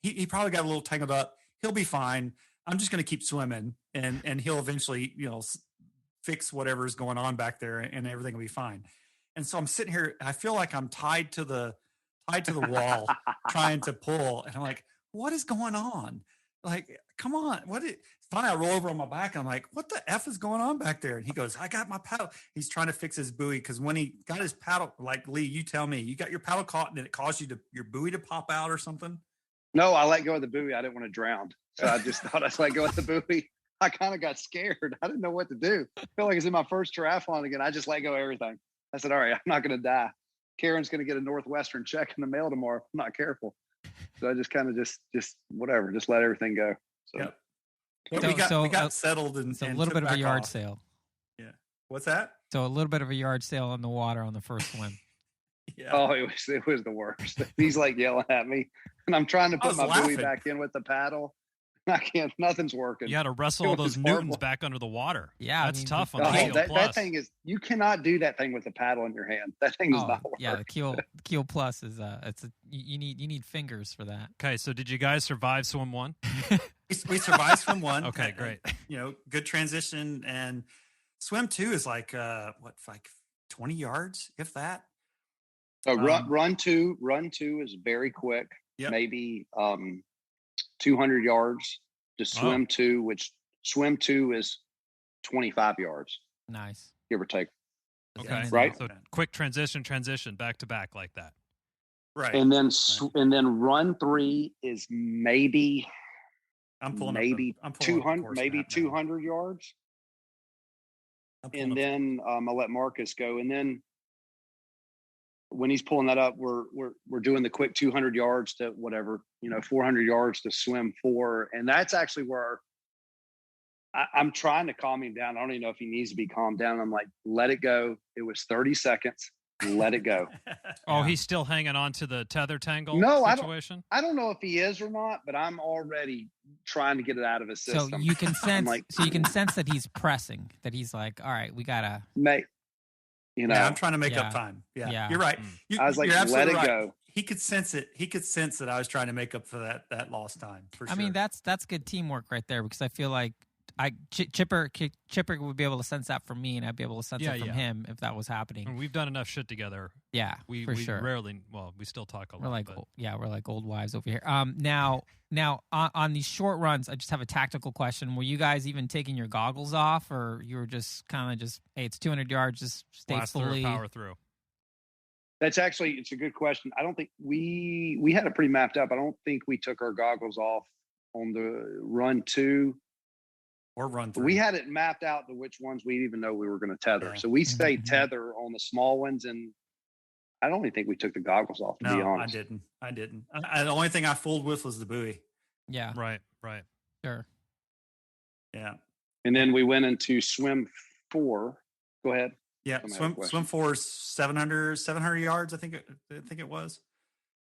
he probably got a little tangled up. He'll be fine. I'm just going to keep swimming, and he'll eventually, fix whatever's going on back there and everything will be fine. And so I'm sitting here, I feel like I'm tied to the wall trying to pull. And I'm like, what is going on? Like, come on. Finally I roll over on my back. And I'm like, what the F is going on back there? And he goes, I got my paddle. He's trying to fix his buoy. Cause when he got his paddle, like, Lee, you tell me, you got your paddle caught and it caused your buoy to pop out or something? No, I let go of the buoy. I didn't want to drown. So I just thought I'd let go of the buoy. I kind of got scared. I didn't know what to do. I feel like it's in my first triathlon again. I just let go of everything. I said, all right, I'm not going to die. Karen's going to get a Northwestern check in the mail tomorrow. I'm not careful. So I just kind of just whatever, just let everything go. So, yep. We got settled and a little bit of a yard off. sale. Yeah. What's that? So a little bit of a yard sale on the water on the first swim. Yeah. Oh, it was the worst. He's like yelling at me, and I'm trying to put my buoy back in with the paddle. I can't. Nothing's working. You had to wrestle all those Newtons back under the water. Yeah, that's tough on the Keel Plus. That thing is. You cannot do that thing with the paddle in your hand. That thing does not work. Yeah, the Keel Plus is you need fingers for that. Okay, so did you guys survive swim 1? We survived swim 1. Okay, great. Good transition, and swim 2 is like 20 yards, if that. Run two is very quick. Yep. Maybe 200 yards to swim 2, which swim 2 is 25 yards. Nice. Give or take. Okay. Right. So quick transition back to back like that. Right. And then run 3 is maybe I'm pulling 200 yards. And then I'll let Marcus go. And then when he's pulling that up, we're doing the quick 200 yards to whatever, 400 yards to swim 4. And that's actually where I'm trying to calm him down. I don't even know if he needs to be calmed down. I'm like, let it go. It was 30 seconds. Let it go. He's still hanging on to the tether tangle situation? I don't know if he is or not, but I'm already trying to get it out of his system. So you can sense you can sense that he's pressing, that he's like, all right, we gotta I'm trying to make up time. Yeah. You're right. I was like, let it go. He could sense it. He could sense that I was trying to make up for that lost time. For sure. I mean, that's good teamwork right there, because I feel like Chipper would be able to sense that from me, and I'd be able to sense it from him if that was happening. And we've done enough shit together. Yeah, we sure. Rarely. Well, we still talk a lot. We're like old wives over here. Now on these short runs, I just have a tactical question. Were you guys even taking your goggles off, or you were just kind of hey, it's 200 yards, just stay fully power through? It's a good question. I don't think we had it pretty mapped up. I don't think we took our goggles off on the run 2 or run 3. We had it mapped out to which ones we even know we were going to tether. Yeah. So we stayed tether on the small ones, and I don't even think we took the goggles off, to be honest. I didn't. The only thing I fooled with was the buoy. Yeah. Right. Sure. Yeah. And then we went into swim 4. Go ahead. Yeah. Swim 4 is 700 yards. I think it was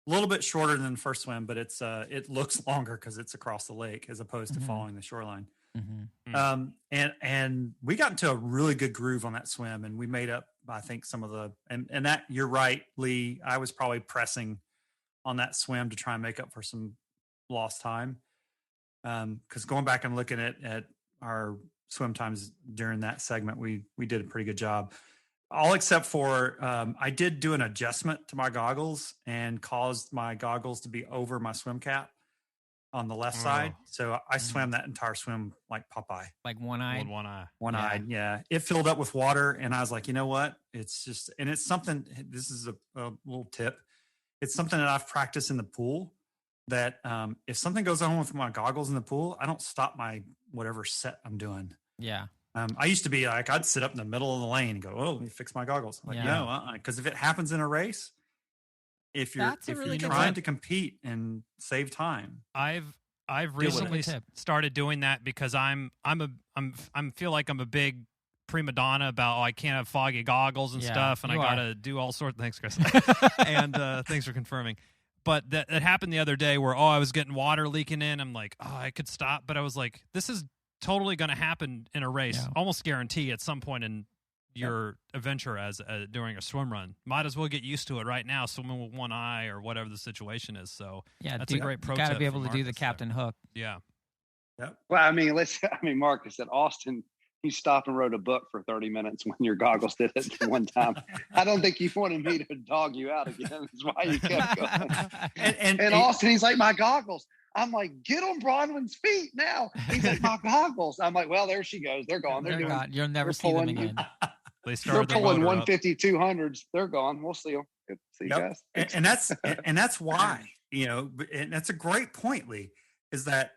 a little bit shorter than the first swim, but it looks longer because it's across the lake as opposed to following the shoreline. Mm-hmm. And we got into a really good groove on that swim, and we made up, I think, some of the, and that, you're right, Lee, I was probably pressing on that swim to try and make up for some lost time. Cause going back and looking at our swim times during that segment, we did a pretty good job, all except for, I did do an adjustment to my goggles and caused my goggles to be over my swim cap on the left side. So I swam that entire swim like Popeye. Like one-eyed? One-eyed, yeah. It filled up with water, and I was like, you know what? It's just, and it's something, this is a little tip. It's something that I've practiced in the pool, that if something goes on with my goggles in the pool, I don't stop my whatever set I'm doing. Yeah. I used to be like, I'd sit up in the middle of the lane and go, oh, let me fix my goggles. I'm like, no, because if it happens in a race, if you're trying to compete and save time, I've recently started doing that, because I feel like I'm a big prima donna about I can't have foggy goggles and stuff, and I gotta do all sorts of things, Chris. And thanks for confirming. But that happened the other day where I was getting water leaking in. I'm like, I could stop, but I was like, this is totally going to happen in a race, almost guarantee at some point in your adventure as during a swim run. Might as well get used to it right now, swimming with one eye or whatever the situation is. So that's a great pro tip. Got to be able to do the captain hook. Yeah. Yep. Well, I mean, Marcus, at Austin, you stopped and wrote a book for 30 minutes when your goggles did it one time. I don't think you wanted me to dog you out again. That's why you kept going. And Austin, he's like, my goggles. I'm like, get on Bronwyn's feet now. He's like, my goggles. I'm like, well, there she goes. They're gone. They're doing. You'll never see them again. They're pulling 150, 200s. They're gone. We'll see them. Good to see you guys. And that's why, and that's a great point, Lee, is that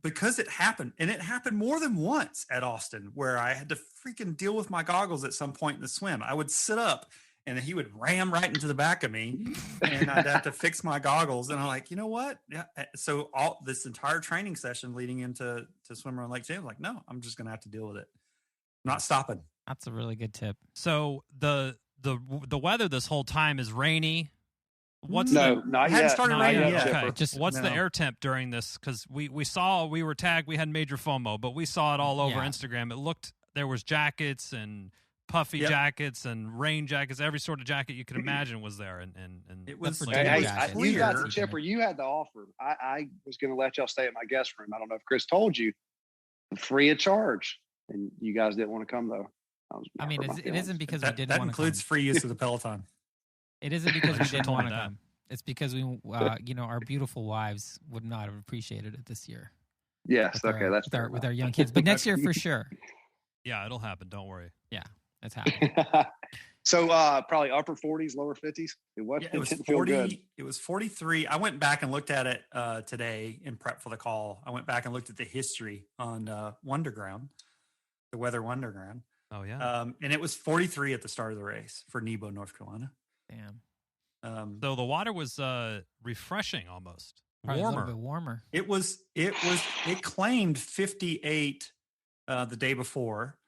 because it happened, and it happened more than once at Austin, where I had to freaking deal with my goggles at some point in the swim. I would sit up and he would ram right into the back of me and I'd have to fix my goggles. And I'm like, you know what? Yeah. So all this entire training session leading into Swimrun Lake James, like, no, I'm just going to have to deal with it. I'm not stopping. That's a really good tip. So the weather this whole time is rainy. Not yet. Started raining yet. Okay. What's the air temp during this? Because we were tagged. We had major FOMO, but we saw it all over Instagram. It looked, there was jackets and puffy jackets and rain jackets. Every sort of jacket you could imagine was there. And it was you got the Chipper. You had the offer. I was going to let y'all stay at my guest room. I don't know if Chris told you, free of charge, and you guys didn't want to come though. It isn't because we didn't want to come. That includes free use of the Peloton. It isn't because we didn't want to come. It's because we, our beautiful wives would not have appreciated it this year. Yes, that's with our young kids. But next year for sure. Yeah, it'll happen. Don't worry. Yeah, that's happening. So probably upper 40s, lower 50s. It was 40. It was 43. I went back and looked at it today in prep for the call. I went back and looked at the history on Wonderground, the Weather Wonderground. Oh yeah. And it was 43 at the start of the race for Nebo, North Carolina. Damn. So the water was refreshing, almost probably warmer. A little bit warmer. It claimed 58 the day before.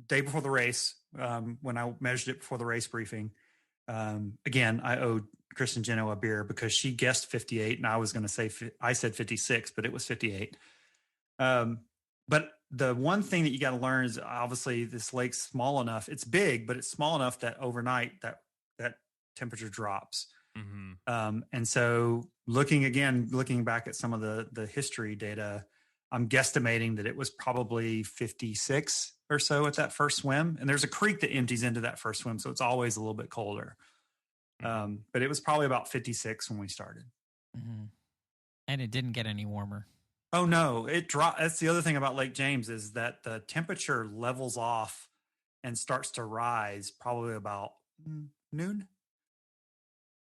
Day before the race, when I measured it before the race briefing. Again, I owed Kristen Geno a beer because she guessed 58, and I was going to say I said 56, but it was 58. But the one thing that you got to learn is obviously this lake's small enough. It's big, but it's small enough that overnight that temperature drops. Mm-hmm. And so looking back at some of the history data, I'm guesstimating that it was probably 56 or so at that first swim. And there's a creek that empties into that first swim, so it's always a little bit colder. But it was probably about 56 when we started. Mm-hmm. And it didn't get any warmer. Oh no, it dropped. That's the other thing about Lake James is that the temperature levels off and starts to rise probably about noon.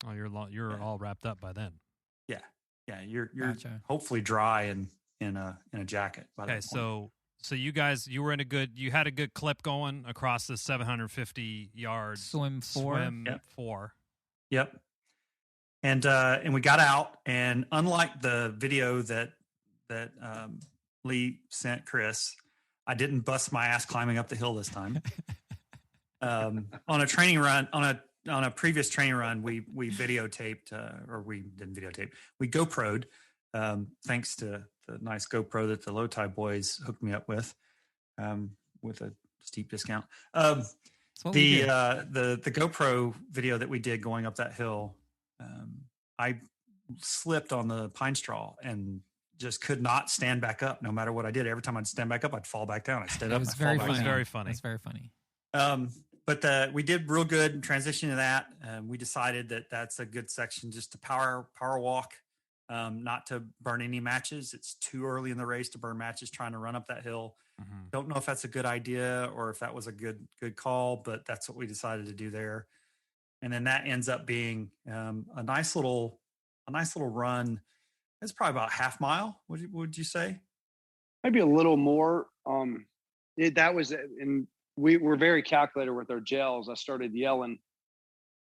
Oh, you're all wrapped up by then. Yeah. You're Gotcha. Hopefully dry and in a jacket. Okay, so you guys, you had a good clip going across the 750 yards swim four. Yep. And we got out, and unlike the video that Lee sent Chris, I didn't bust my ass climbing up the hill this time. On a training run, on a previous training run, we videotaped, or we didn't videotape. We GoPro'd, thanks to the nice GoPro that the Low Tide Boyz hooked me up with a steep discount. The GoPro video that we did going up that hill, I slipped on the pine straw and just could not stand back up. No matter what I did, every time I'd stand back up, I'd fall back down. I'd stand up. It was very funny. It's very funny. But we did real good in transition to that. We decided that that's a good section just to power walk, not to burn any matches. It's too early in the race to burn matches trying to run up that hill. Mm-hmm. Don't know if that's a good idea or if that was a good call, but that's what we decided to do there. And then that ends up being a nice little run. It's probably about half mile. Would you say? Maybe a little more. That was, and we were very calculated with our gels. I started yelling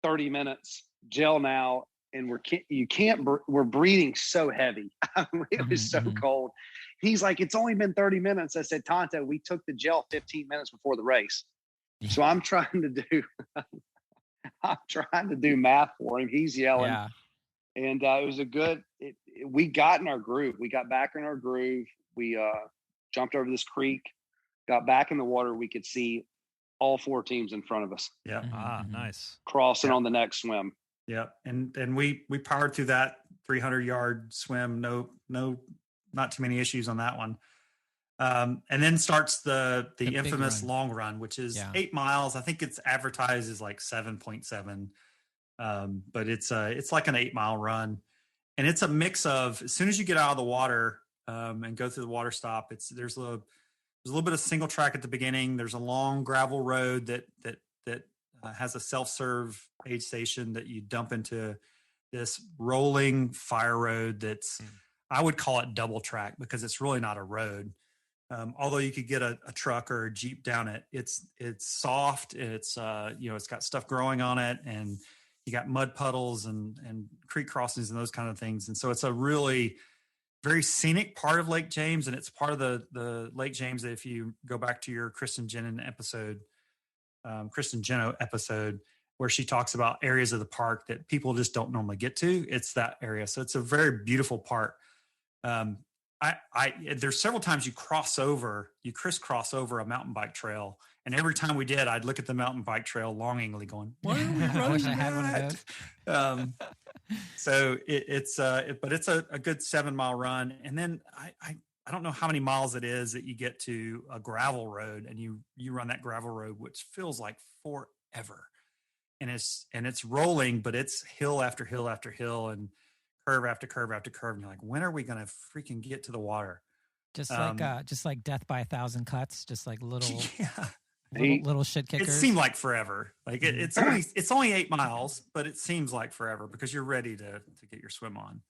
30 minutes gel now. And we're breathing so heavy. It was so cold. He's like, it's only been 30 minutes. I said, Tonto, we took the gel 15 minutes before the race. So I'm trying to do math for him. He's yelling. Yeah. And it was we got in our groove. We got back in our groove. We jumped over this creek, got back in the water. We could see all four teams in front of us. Yeah. Nice. Crossing on the next swim. Yeah. And we powered through that 300-yard swim. No, not too many issues on that one. And then starts the big infamous run. long run, which is 8 miles. I think it's advertised as like 7.7. But it's like an 8-mile run. And it's a mix of, as soon as you get out of the water and go through the water stop, there's a little bit of single track at the beginning. There's a long gravel road that has a self-serve aid station that you dump into this rolling fire road that's, I would call it double track because it's really not a road. Although you could get a truck or a Jeep down it, it's soft. It's it's got stuff growing on it, and you got mud puddles and creek crossings and those kind of things. And so it's a really very scenic part of Lake James, and it's part of the Lake James that if you go back to your Kristen Geno episode, where she talks about areas of the park that people just don't normally get to, it's that area. So it's a very beautiful part. There's several times you crisscross over a mountain bike trail. And every time we did, I'd look at the mountain bike trail longingly going, why are we running I wish I had one of those. So it's a good 7-mile run. And then I don't know how many miles it is that you get to a gravel road, and you run that gravel road, which feels like forever. And it's rolling, but it's hill after hill after hill and curve after curve after curve. And you're like, when are we going to freaking get to the water? Just like death by 1,000 cuts, just like little shit kickers. It seemed like forever. Like it's only 8 miles, but it seems like forever because you're ready to get your swim on.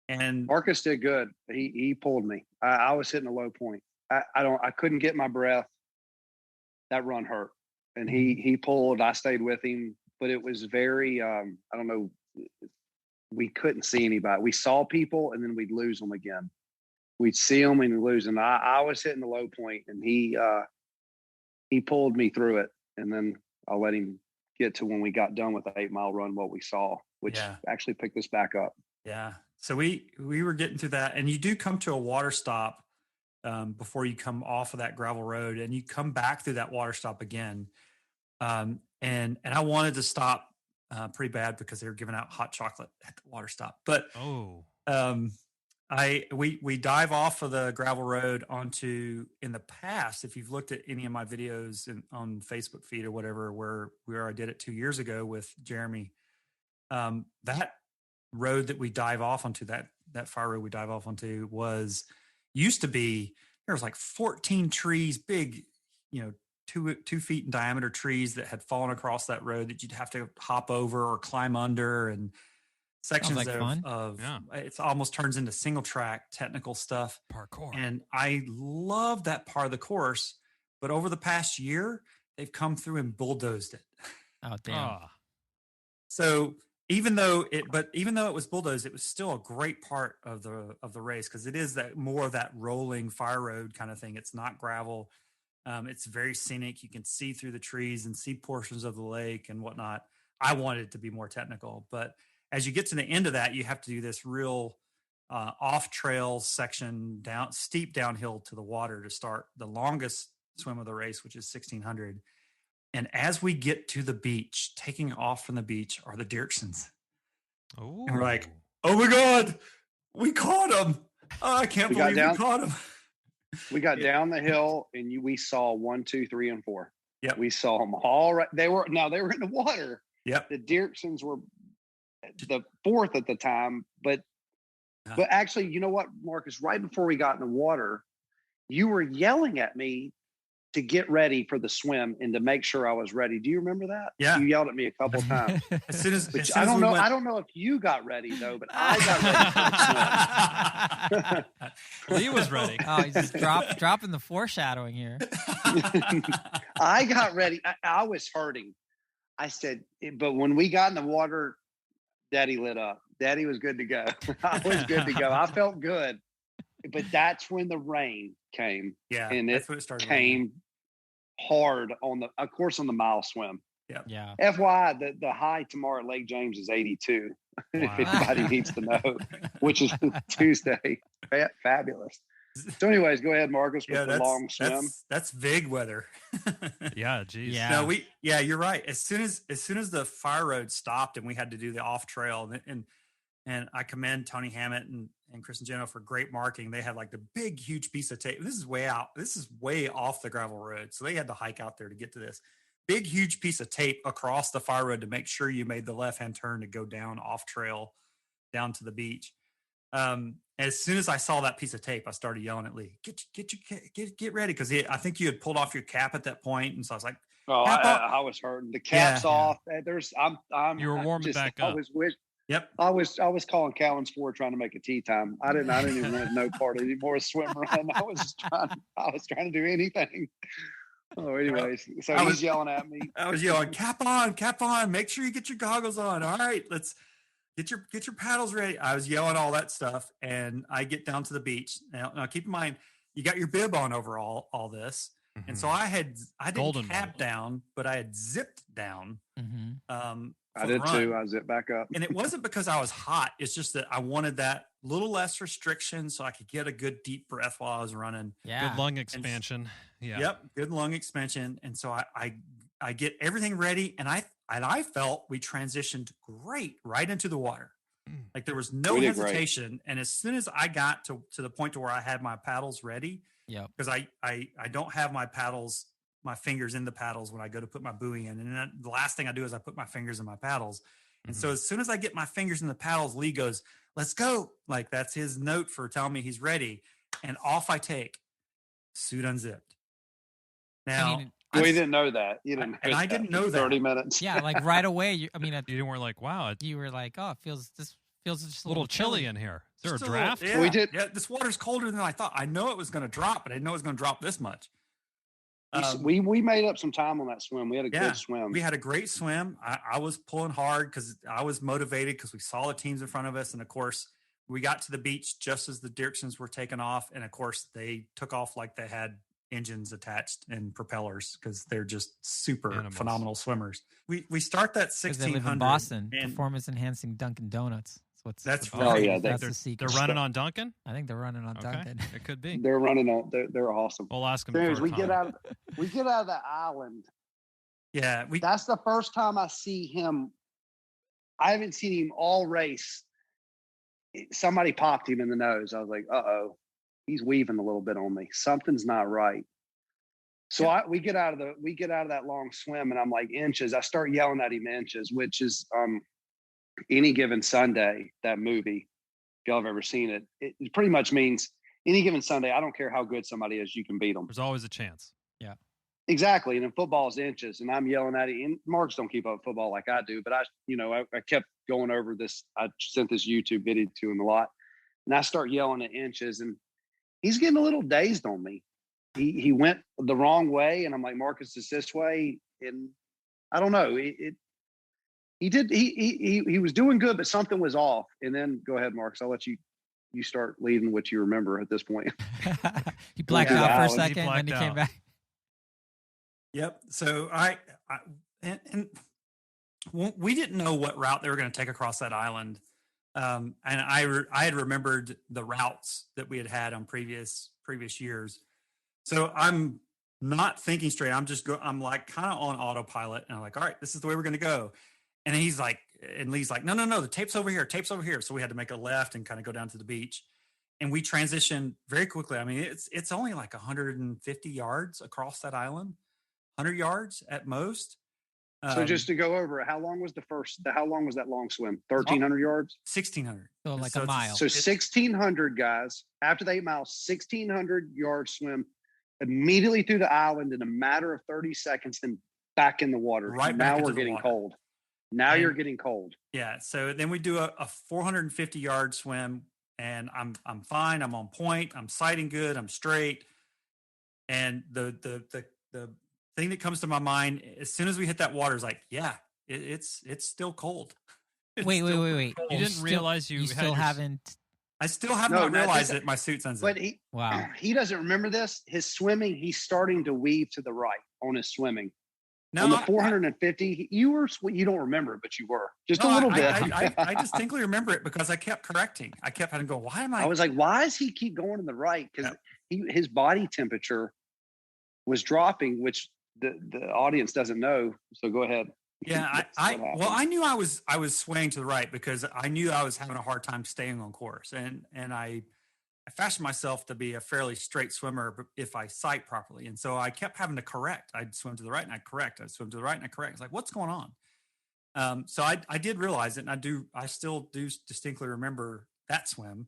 And Marcus did good. He pulled me. I was hitting a low point. I couldn't get my breath. That run hurt, and he pulled. I stayed with him, but it was very. I don't know. We couldn't see anybody. We saw people, and then we'd lose them again. We'd see them and lose them. I was hitting the low point, and he pulled me through it, and then I'll let him get to when we got done with the 8-mile run, what we saw, which actually picked us back up. Yeah. So we were getting through that, and you do come to a water stop before you come off of that gravel road, and you come back through that water stop again. And I wanted to stop pretty bad because they were giving out hot chocolate at the water stop. But we dive off of the gravel road onto, in the past, if you've looked at any of my videos on Facebook feed or whatever, where I did it 2 years ago with Jeremy, that road that we dive off onto, that fire road we dive off onto, used to be, there was like 14 trees, big, 2 feet in diameter trees that had fallen across that road that you'd have to hop over or climb under, and sections of it almost turns into single track technical stuff, parkour. And I love that part of the course, but over the past year, they've come through and bulldozed it. Oh, damn. So even though it was bulldozed, it was still a great part of the race, because it is that more of that rolling fire road kind of thing. It's not gravel. It's very scenic. You can see through the trees and see portions of the lake and whatnot. I wanted it to be more technical, but as you get to the end of that, you have to do this real off trail section steep downhill to the water to start the longest swim of the race, which is 1,600. And as we get to the beach, taking off from the beach are the Dirksons. Oh, and we're like, oh my God, we caught them. Oh, I can't believe we caught them. We got down the hill, and we saw 1, 2, 3, and 4. Yeah, we saw them all right. They were in the water. Yep. The Dirksons were the 4th at the time, but actually, you know what, Marcus? Right before we got in the water, you were yelling at me to get ready for the swim and to make sure I was ready. Do you remember that? Yeah. You yelled at me a couple of times. I don't know if you got ready though, but I got ready for the swim. Lee was ready. Oh, he's just dropping the foreshadowing here. I got ready. I was hurting. I said, but when we got in the water, Daddy lit up. Daddy was good to go. I was good to go. I felt good. But that's when the rain came. Yeah. And it came hard on the mile swim. Yeah. FYI, the high tomorrow at Lake James is 82. Wow. If anybody needs to know, which is Tuesday. Fabulous. So anyways, go ahead, Marcus, with the long swim. That's big weather. Yeah, geez. Yeah. No, you're right. As soon as the fire road stopped and we had to do the off trail, and And I commend Tony Hammett and Kristen Geno for great marking. They had like the big, huge piece of tape. This is way out. This is way off the gravel road. So they had to hike out there to get to this big, huge piece of tape across the fire road to make sure you made the left-hand turn to go down off trail down to the beach. As soon as I saw that piece of tape, I started yelling at Lee, get ready. Cause I think you had pulled off your cap at that point. And so I was like, oh, I was hurting. The cap's off. You were warming back up. Yep. I was calling Cowan's Ford trying to make a tea time. I didn't even want no part anymore of Swimrun. I was trying to do anything. Oh, anyways, so he's yelling at me. I was yelling, cap on, make sure you get your goggles on. All right, let's get your paddles ready. I was yelling all that stuff, and I get down to the beach. Now keep in mind, you got your bib on over all this. Mm-hmm. And so I didn't cap down, but I had zipped down. Mm-hmm. I did too. I zipped back up. And it wasn't because I was hot. It's just that I wanted that little less restriction so I could get a good deep breath while I was running. Yeah. Good lung expansion. Yep. Good lung expansion. And so I get everything ready, and I felt we transitioned great right into the water. Like there was no hesitation. Great. And as soon as I got to the point to where I had my paddles ready, because I don't have my fingers in the paddles when I go to put my buoy in. And then the last thing I do is I put my fingers in my paddles. And so as soon as I get my fingers in the paddles, Lee goes, let's go. Like that's his note for telling me he's ready. And off I take. Suit unzipped. Now, we didn't know that. You didn't. And I didn't know that. 30 minutes. Yeah, like right away. You weren't like, wow. You were like, oh, this feels just a little chilly in here. Is there a draft? We did. Yeah, this water's colder than I thought. I know it was going to drop, but I didn't know it was going to drop this much. We made up some time on that swim. We had a good swim. We had a great swim. I was pulling hard because I was motivated because we saw the teams in front of us. And of course, we got to the beach just as the Dirksons were taking off. And of course, they took off like they had engines attached and propellers because they're just super phenomenal swimmers. We start that 1600. They live in Boston. Performance enhancing Dunkin' Donuts. That's right. That's the secret. They're running on Dunkin'? I think they're running on Dunkin'. It could be. They're running on. They're awesome. We'll ask them. Anyways, we get out of the island. Yeah, that's the first time I see him. I haven't seen him all race. Somebody popped him in the nose. I was like, uh-oh, he's weaving a little bit on me. Something's not right. So we get out of that long swim, and I'm like, inches. I start yelling at him, inches, which is Any Given Sunday, that movie. If y'all have ever seen it, it pretty much means any given Sunday, I don't care how good somebody is, you can beat them. There's always a chance. Yeah. Exactly. And in football is inches, and I'm yelling at it. And Marks don't keep up with football like I do, but I kept going over this. I sent this YouTube video to him a lot, and I start yelling at inches, and he's getting a little dazed on me. He went the wrong way, and I'm like, Marcus is this way, and I don't know. He was doing good, but something was off. And then go ahead, Marcus. I'll let you start leading what you remember at this point. He blacked out for a second, and then he came back. Yep. So we didn't know what route they were going to take across that island. And I had remembered the routes that we had on previous years. So I'm not thinking straight. I'm like kind of on autopilot, and I'm like, all right, this is the way we're going to go. And Lee's like, no, the tape's over here. So we had to make a left and kind of go down to the beach, and we transitioned very quickly. I mean, it's only like 150 yards across that island, 100 yards at most. So just to go over it, how long was that long swim? 1,300 yards? 1,600. So like a mile. So 1,600 guys, after the 8 miles, 1,600 yard swim immediately through the island in a matter of 30 seconds, then back in the water. Right now we're getting cold. Now you're getting cold. Yeah. So then we do a 450 yard swim, and I'm fine. I'm on point. I'm sighting good. I'm straight. And the thing that comes to my mind as soon as we hit that water is like, it's still cold. Wait. You didn't realize you still haven't. I still have not realized that my suit's unzipped. But he doesn't remember this. His swimming, he's starting to weave to the right on his swimming. No, on the 450, you don't remember it, but you were just a little bit. I distinctly remember it because I kept correcting. I kept having to go, why am I? I was like, why does he keep going to the right? Because his body temperature was dropping, which the audience doesn't know. So go ahead. Yeah, I knew I was swaying to the right because I knew I was having a hard time staying on course, and I fashioned myself to be a fairly straight swimmer if I sight properly, and so I kept having to correct. I'd swim to the right and I'd correct. I'd swim to the right and I'd correct. It's like, what's going on? So I did realize it, and I still do distinctly remember that swim.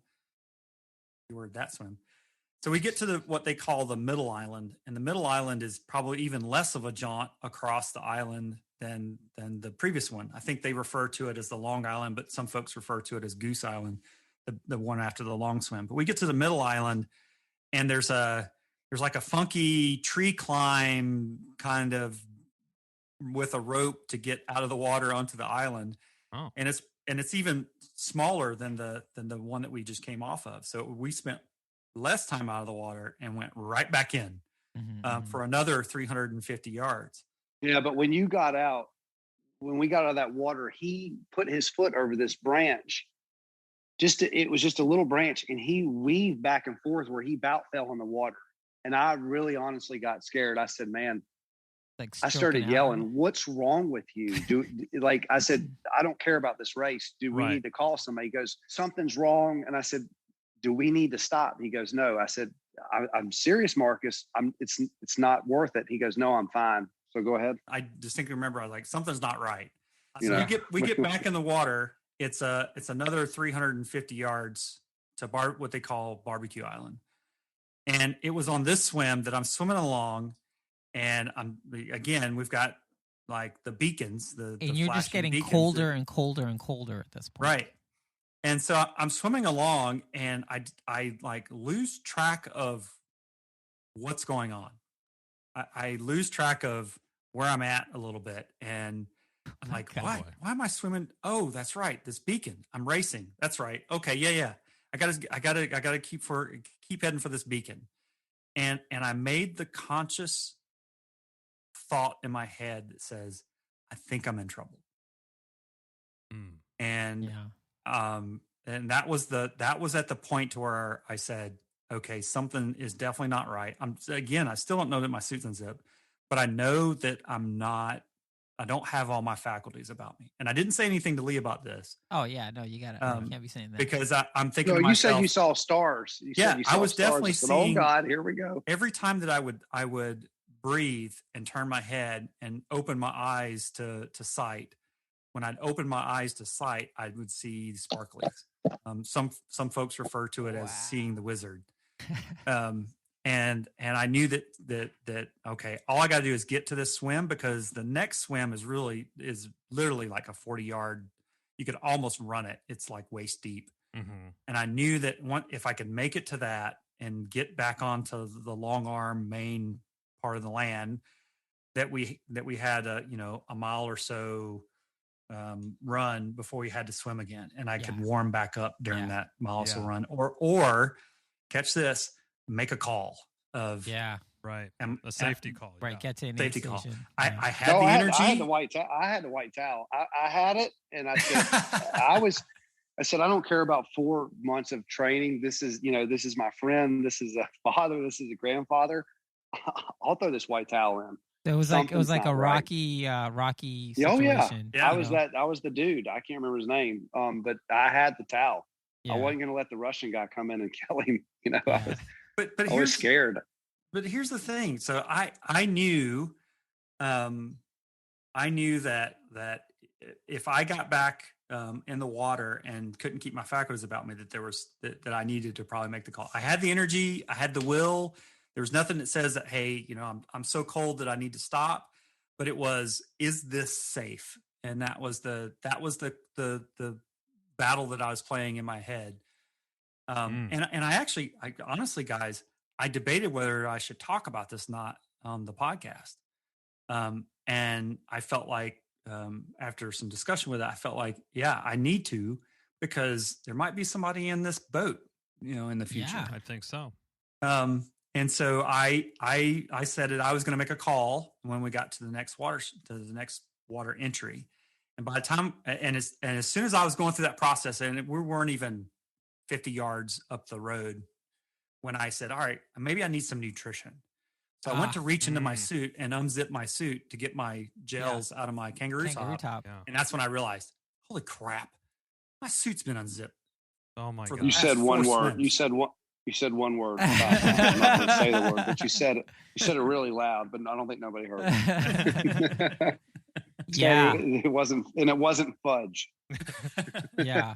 The word that swim. So we get to what they call the middle island, and the middle island is probably even less of a jaunt across the island than the previous one. I think they refer to it as the Long Island, but some folks refer to it as Goose Island, the one after the long swim. But we get to the middle island, and there's like a funky tree climb kind of with a rope to get out of the water onto the island. Oh. And it's even smaller than the one that we just came off of. So we spent less time out of the water and went right back in for another 350 yards. Yeah, but when we got out of that water, he put his foot over this branch. It was just a little branch, and he weaved back and forth where he about fell in the water. And I really honestly got scared. I said, man, I started yelling, what's wrong with you? I said, I don't care about this race. Do we need to call somebody? He goes, something's wrong. And I said, do we need to stop? He goes, no. I said, I'm serious, Marcus. It's not worth it. He goes, no, I'm fine. So go ahead. I distinctly remember I was like, something's not right. So we get back in the water. It's another 350 yards to what they call Barbecue Island. And it was on this swim that I'm swimming along, and we've got like the beacons, and you're just getting colder and colder and colder at this point. Right. And so I'm swimming along, and I like lose track of what's going on. I lose track of where I'm at a little bit, and I'm like, why am I swimming? Oh, that's right, this beacon. I'm racing. That's right. Okay, yeah. I gotta keep heading for this beacon, and I made the conscious thought in my head that says, I think I'm in trouble. And and that was at the point to where I said, okay, something is definitely not right. I still don't know that my suit's unzipped, but I know that I don't have all my faculties about me. And I didn't say anything to Lee about this. Oh yeah, no, you can't be saying that. Because I'm thinking to you myself, said you saw stars. I was definitely seeing, oh God, here we go. Every time that I would breathe and turn my head and open my eyes to sight. When I'd open my eyes to sight, I would see sparklies. Some folks refer to it as seeing the wizard. And I knew that okay, all I got to do is get to this swim, because the next swim is literally like a 40-yard. You could almost run it. It's like waist deep. And I knew that if I could make it to that and get back onto the long arm main part of the land, that we had a mile or so run before we had to swim again, and I could warm back up during that mile or so run, or catch this, make a call of a safety call, get to an safety station. call. I had the energy. I had the white towel. I had it, and I said, I said, I don't care about 4 months of training. This is my friend. This is a father. This is a grandfather. I'll throw this white towel in. It was like a Rocky situation. Oh yeah. I was the dude. I can't remember his name. But I had the towel. I wasn't going to let the Russian guy come in and kill him. But I was scared. But here's the thing. So I knew that if I got back in the water and couldn't keep my faculties about me, that I needed to probably make the call. I had the energy. I had the will. There was nothing that says that, hey, I'm so cold that I need to stop. But it was, is this safe? And that was the battle that I was playing in my head. And I honestly, guys, I debated whether I should talk about this not on the podcast. And I felt like after some discussion with it, I felt like, I need to, because there might be somebody in this boat, in the future. Yeah, I think so. And so I said that I was going to make a call when we got to the next water entry. And by the time, and as soon as I was going through that process, and we weren't even 50 yards up the road, when I said, all right, maybe I need some nutrition. So I went to reach into my suit and unzip my suit to get my gels out of my kangaroo top. Yeah. And that's when I realized, holy crap, my suit's been unzipped. Oh my God. You said one word. You said one word. I'm not going to say the word, but you said it really loud, but I don't think nobody heard it. Yeah. It wasn't fudge. Yeah.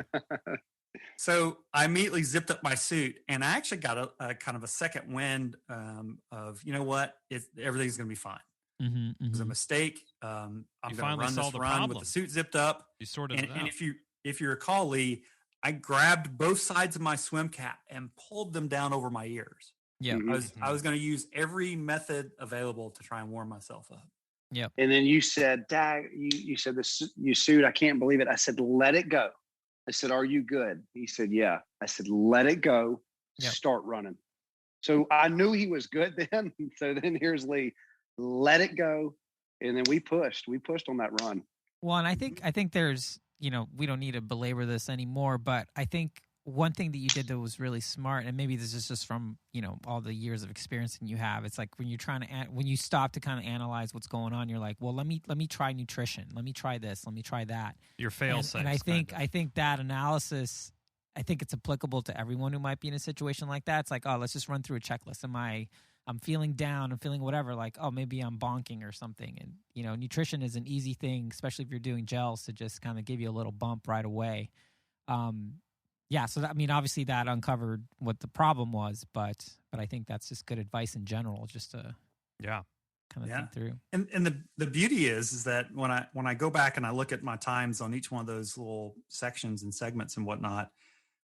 So I immediately zipped up my suit, and I actually got a kind of a second wind of, you know what, everything's going to be fine. It was a mistake. I'm going to run this run with the suit zipped up. You sorted it out. And if you recall, Lee, I grabbed both sides of my swim cap and pulled them down over my ears. Yeah, I was going to use every method available to try and warm myself up. Yeah. And then you said, Dad, you said you suit. I can't believe it. I said, let it go. I said, are you good? He said, yeah. I said, let it go. Yep. Start running. So I knew he was good then. So then here's Lee. Let it go. And then we pushed on that run. Well, and I think there's, we don't need to belabor this anymore, but I think one thing that you did that was really smart, and maybe this is just from, all the years of experience that you have. It's like when you're when you stop to kind of analyze what's going on, you're like, well, let me try nutrition. Let me try this. Let me try that. Your fail safe. And I think that analysis, I think it's applicable to everyone who might be in a situation like that. It's like, oh, let's just run through a checklist. I'm feeling down, I'm feeling whatever, like, oh, maybe I'm bonking or something. And, nutrition is an easy thing, especially if you're doing gels, to just kind of give you a little bump right away. Yeah, so obviously that uncovered what the problem was, but I think that's just good advice in general, just to kind of think through. And the beauty is that when I go back and I look at my times on each one of those little sections and segments and whatnot,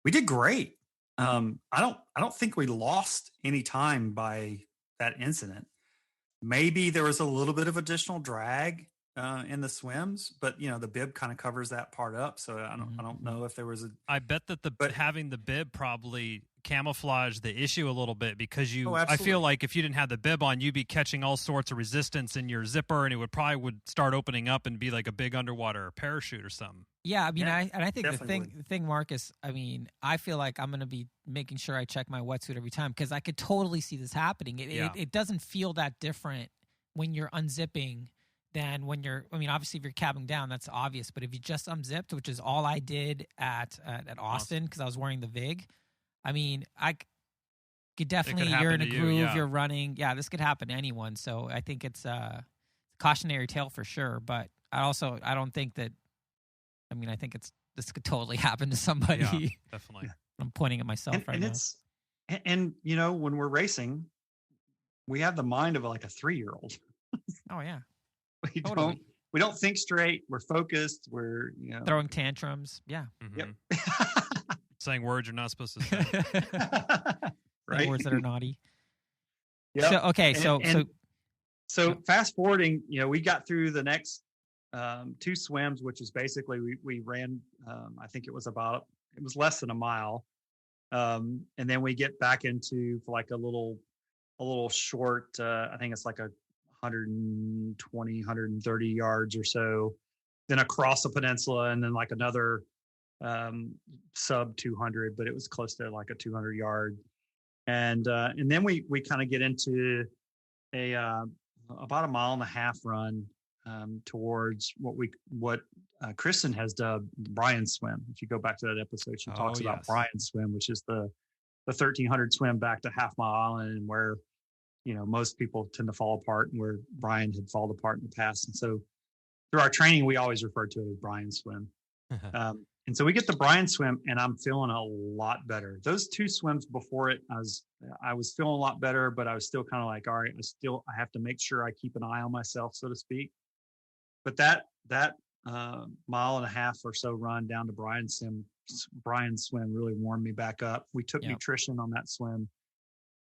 we did great. I don't think we lost any time by that incident. Maybe there was a little bit of additional drag in the swims, but the bib kind of covers that part up. So I don't know if there was I bet that having the bib probably camouflaged the issue a little bit, because I feel like if you didn't have the bib on, you'd be catching all sorts of resistance in your zipper, and it would start opening up and be like a big underwater parachute or something. Yeah, I think the thing, Marcus, I feel like I'm going to be making sure I check my wetsuit every time, because I could totally see this happening. It doesn't feel that different when you're unzipping than when you're, obviously if you're cabbing down, that's obvious. But if you just unzipped, which is all I did at Austin, because I was wearing the VIG, I could definitely, you're in a groove, you're running. Yeah, this could happen to anyone. So I think it's a cautionary tale for sure. But I don't think that, I think this could totally happen to somebody. Yeah, definitely. I'm pointing at myself right now. And when we're racing, we have the mind of like a 3-year-old. Oh yeah. We don't think straight. We're focused. We're throwing tantrums. Yeah. Mm-hmm. Yep. Saying words you're not supposed to say. Right. Words that are naughty. Yeah. So, okay. So fast forwarding, we got through the next 2 swims, which is basically we ran. I think it was less than a mile, and then we get back into like a little short. I think it's like a 120, 130 yards or so, then across the peninsula, and then like another sub 200, but it was close to like a 200 yard. And then we kind of get into about a 1.5 mile run towards what Kristen has dubbed the Brian swim. If you go back to that episode, she talks about Brian swim, which is the 1300 swim back to Half Mile Island, where most people tend to fall apart, and where Brian had fallen apart in the past. And so through our training, we always refer to it as Brian swim. And so we get the Brian swim, and I'm feeling a lot better. Those 2 swims before it, I was feeling a lot better, but I was still kind of like, all right, I have to make sure I keep an eye on myself, so to speak. But that 1.5 mile or so run down to Brian swim really warmed me back up. We took nutrition on that swim,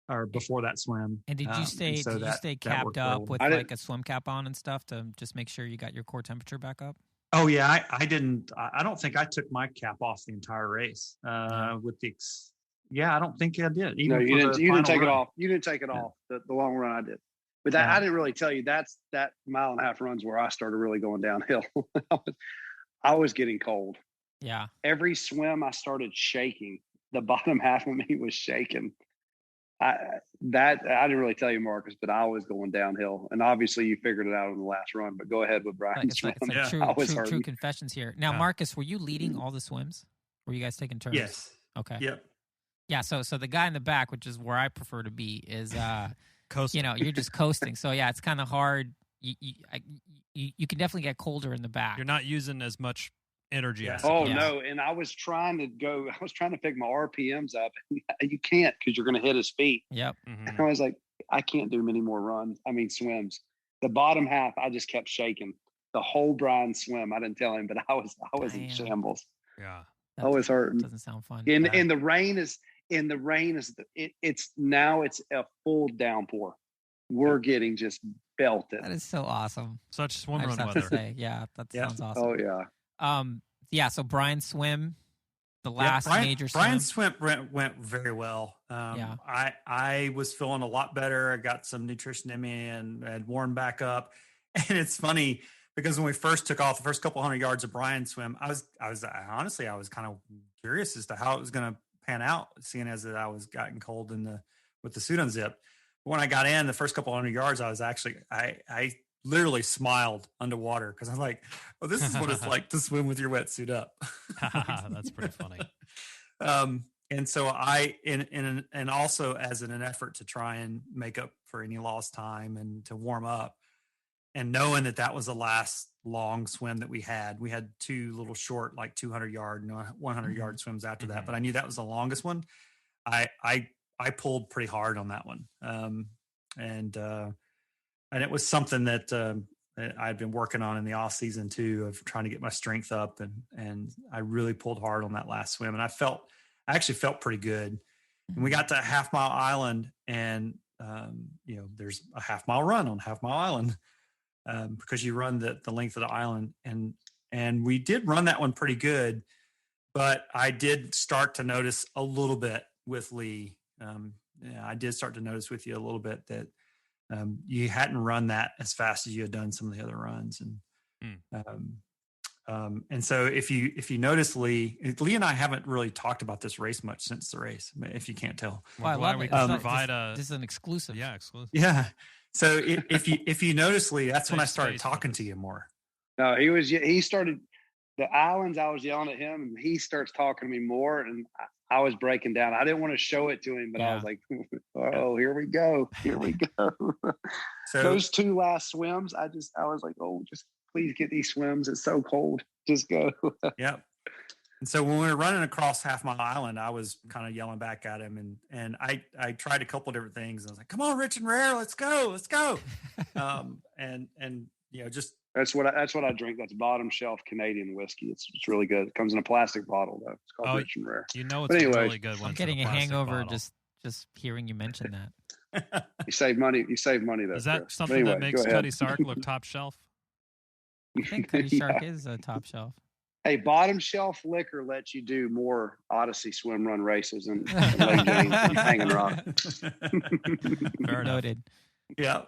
or before that swim. And did you stay capped up with like a swim cap on and stuff to just make sure you got your core temperature back up? Oh yeah, I didn't. I don't think I took my cap off the entire race. I don't think I did. No, you didn't take it off. You didn't take it off the long run. I did, but I didn't really tell you. That 1.5 mile runs where I started really going downhill. I was getting cold. Yeah. Every swim I started shaking. The bottom half of me was shaking. I didn't really tell you, Marcus, but I was going downhill, and obviously you figured it out in the last run. But go ahead with Brian's It's like swim. true confessions here. Now, Marcus, were you leading all the swims? Were you guys taking turns? Yes. Okay. Yep. Yeah. So the guy in the back, which is where I prefer to be, is Coasting. you're just coasting. So yeah, it's kind of hard. You can definitely get colder in the back. You're not using as much energy. Yeah. I suppose. No, and I was trying to pick my RPMs up. You can't, because you're going to hit his feet. Yep. Mhm. I was like, I can't do many more swims. The bottom half, I just kept shaking. The whole Brian swim, I didn't tell him, but I was in shambles. Yeah. I was hurting. Doesn't sound fun. And the rain is it's a full downpour. We're getting just belted. That is so awesome. Such swim I just run have weather. to say, yeah, that sounds awesome. Oh yeah. Yeah. So Brian's swim, the last major swim. Brian's swim went very well. Yeah. I was feeling a lot better. I got some nutrition in me and had warmed back up. And it's funny because when we first took off the first couple 100 yards of Brian's swim, I was honestly, I was kind of curious as to how it was going to pan out, seeing as that I was gotten cold with the suit unzipped. But when I got in the first couple 100 yards, I was actually, I literally smiled underwater because I was like, oh, this is what it's like to swim with your wetsuit up. That's pretty funny. And so and also as an effort to try and make up for any lost time and to warm up, and knowing that was the last long swim that we had two little short, like 200 yard and 100 yard swims after that, but I knew that was the longest one. I pulled pretty hard on that one. And it was something that I'd been working on in the off season too, of trying to get my strength up, and I really pulled hard on that last swim, and I actually felt pretty good. And we got to Half Mile Island, and there's a half mile run on Half Mile Island, because you run the length of the island, and we did run that one pretty good, but I did start to notice a little bit with Lee. I did start to notice with you a little bit that you hadn't run that as fast as you had done some of the other runs, and so if you notice, Lee and I haven't really talked about this race much since the race, if you can't tell. Well, I love it. This is an exclusive. Yeah, exclusive. Yeah. So if you notice, Lee, that's when I started talking to you more. No, he started the islands. I was yelling at him, and he starts talking to me more, and I was breaking down. I didn't want to show it to him, but I was like, oh, here we go. So those two last swims, I was like, oh, just please get these swims. It's so cold. Just go. Yep. And so when we were running across Half Mile Island, I was kind of yelling back at him, and I tried a couple of different things. I was like, come on, Rich and Rare, let's go. And just that's what I drink. That's bottom shelf Canadian whiskey. It's really good. It comes in a plastic bottle though. It's called Rich and Rare. It's really good. I'm getting a hangover just hearing you mention that. You save money. You save money though. Is that something that makes Cuddy Sark look top shelf? I think Cuddy Shark is a top shelf. Hey, bottom shelf liquor lets you do more Odyssey swim run races and Lake James and Hanging Rock. Noted. Yeah.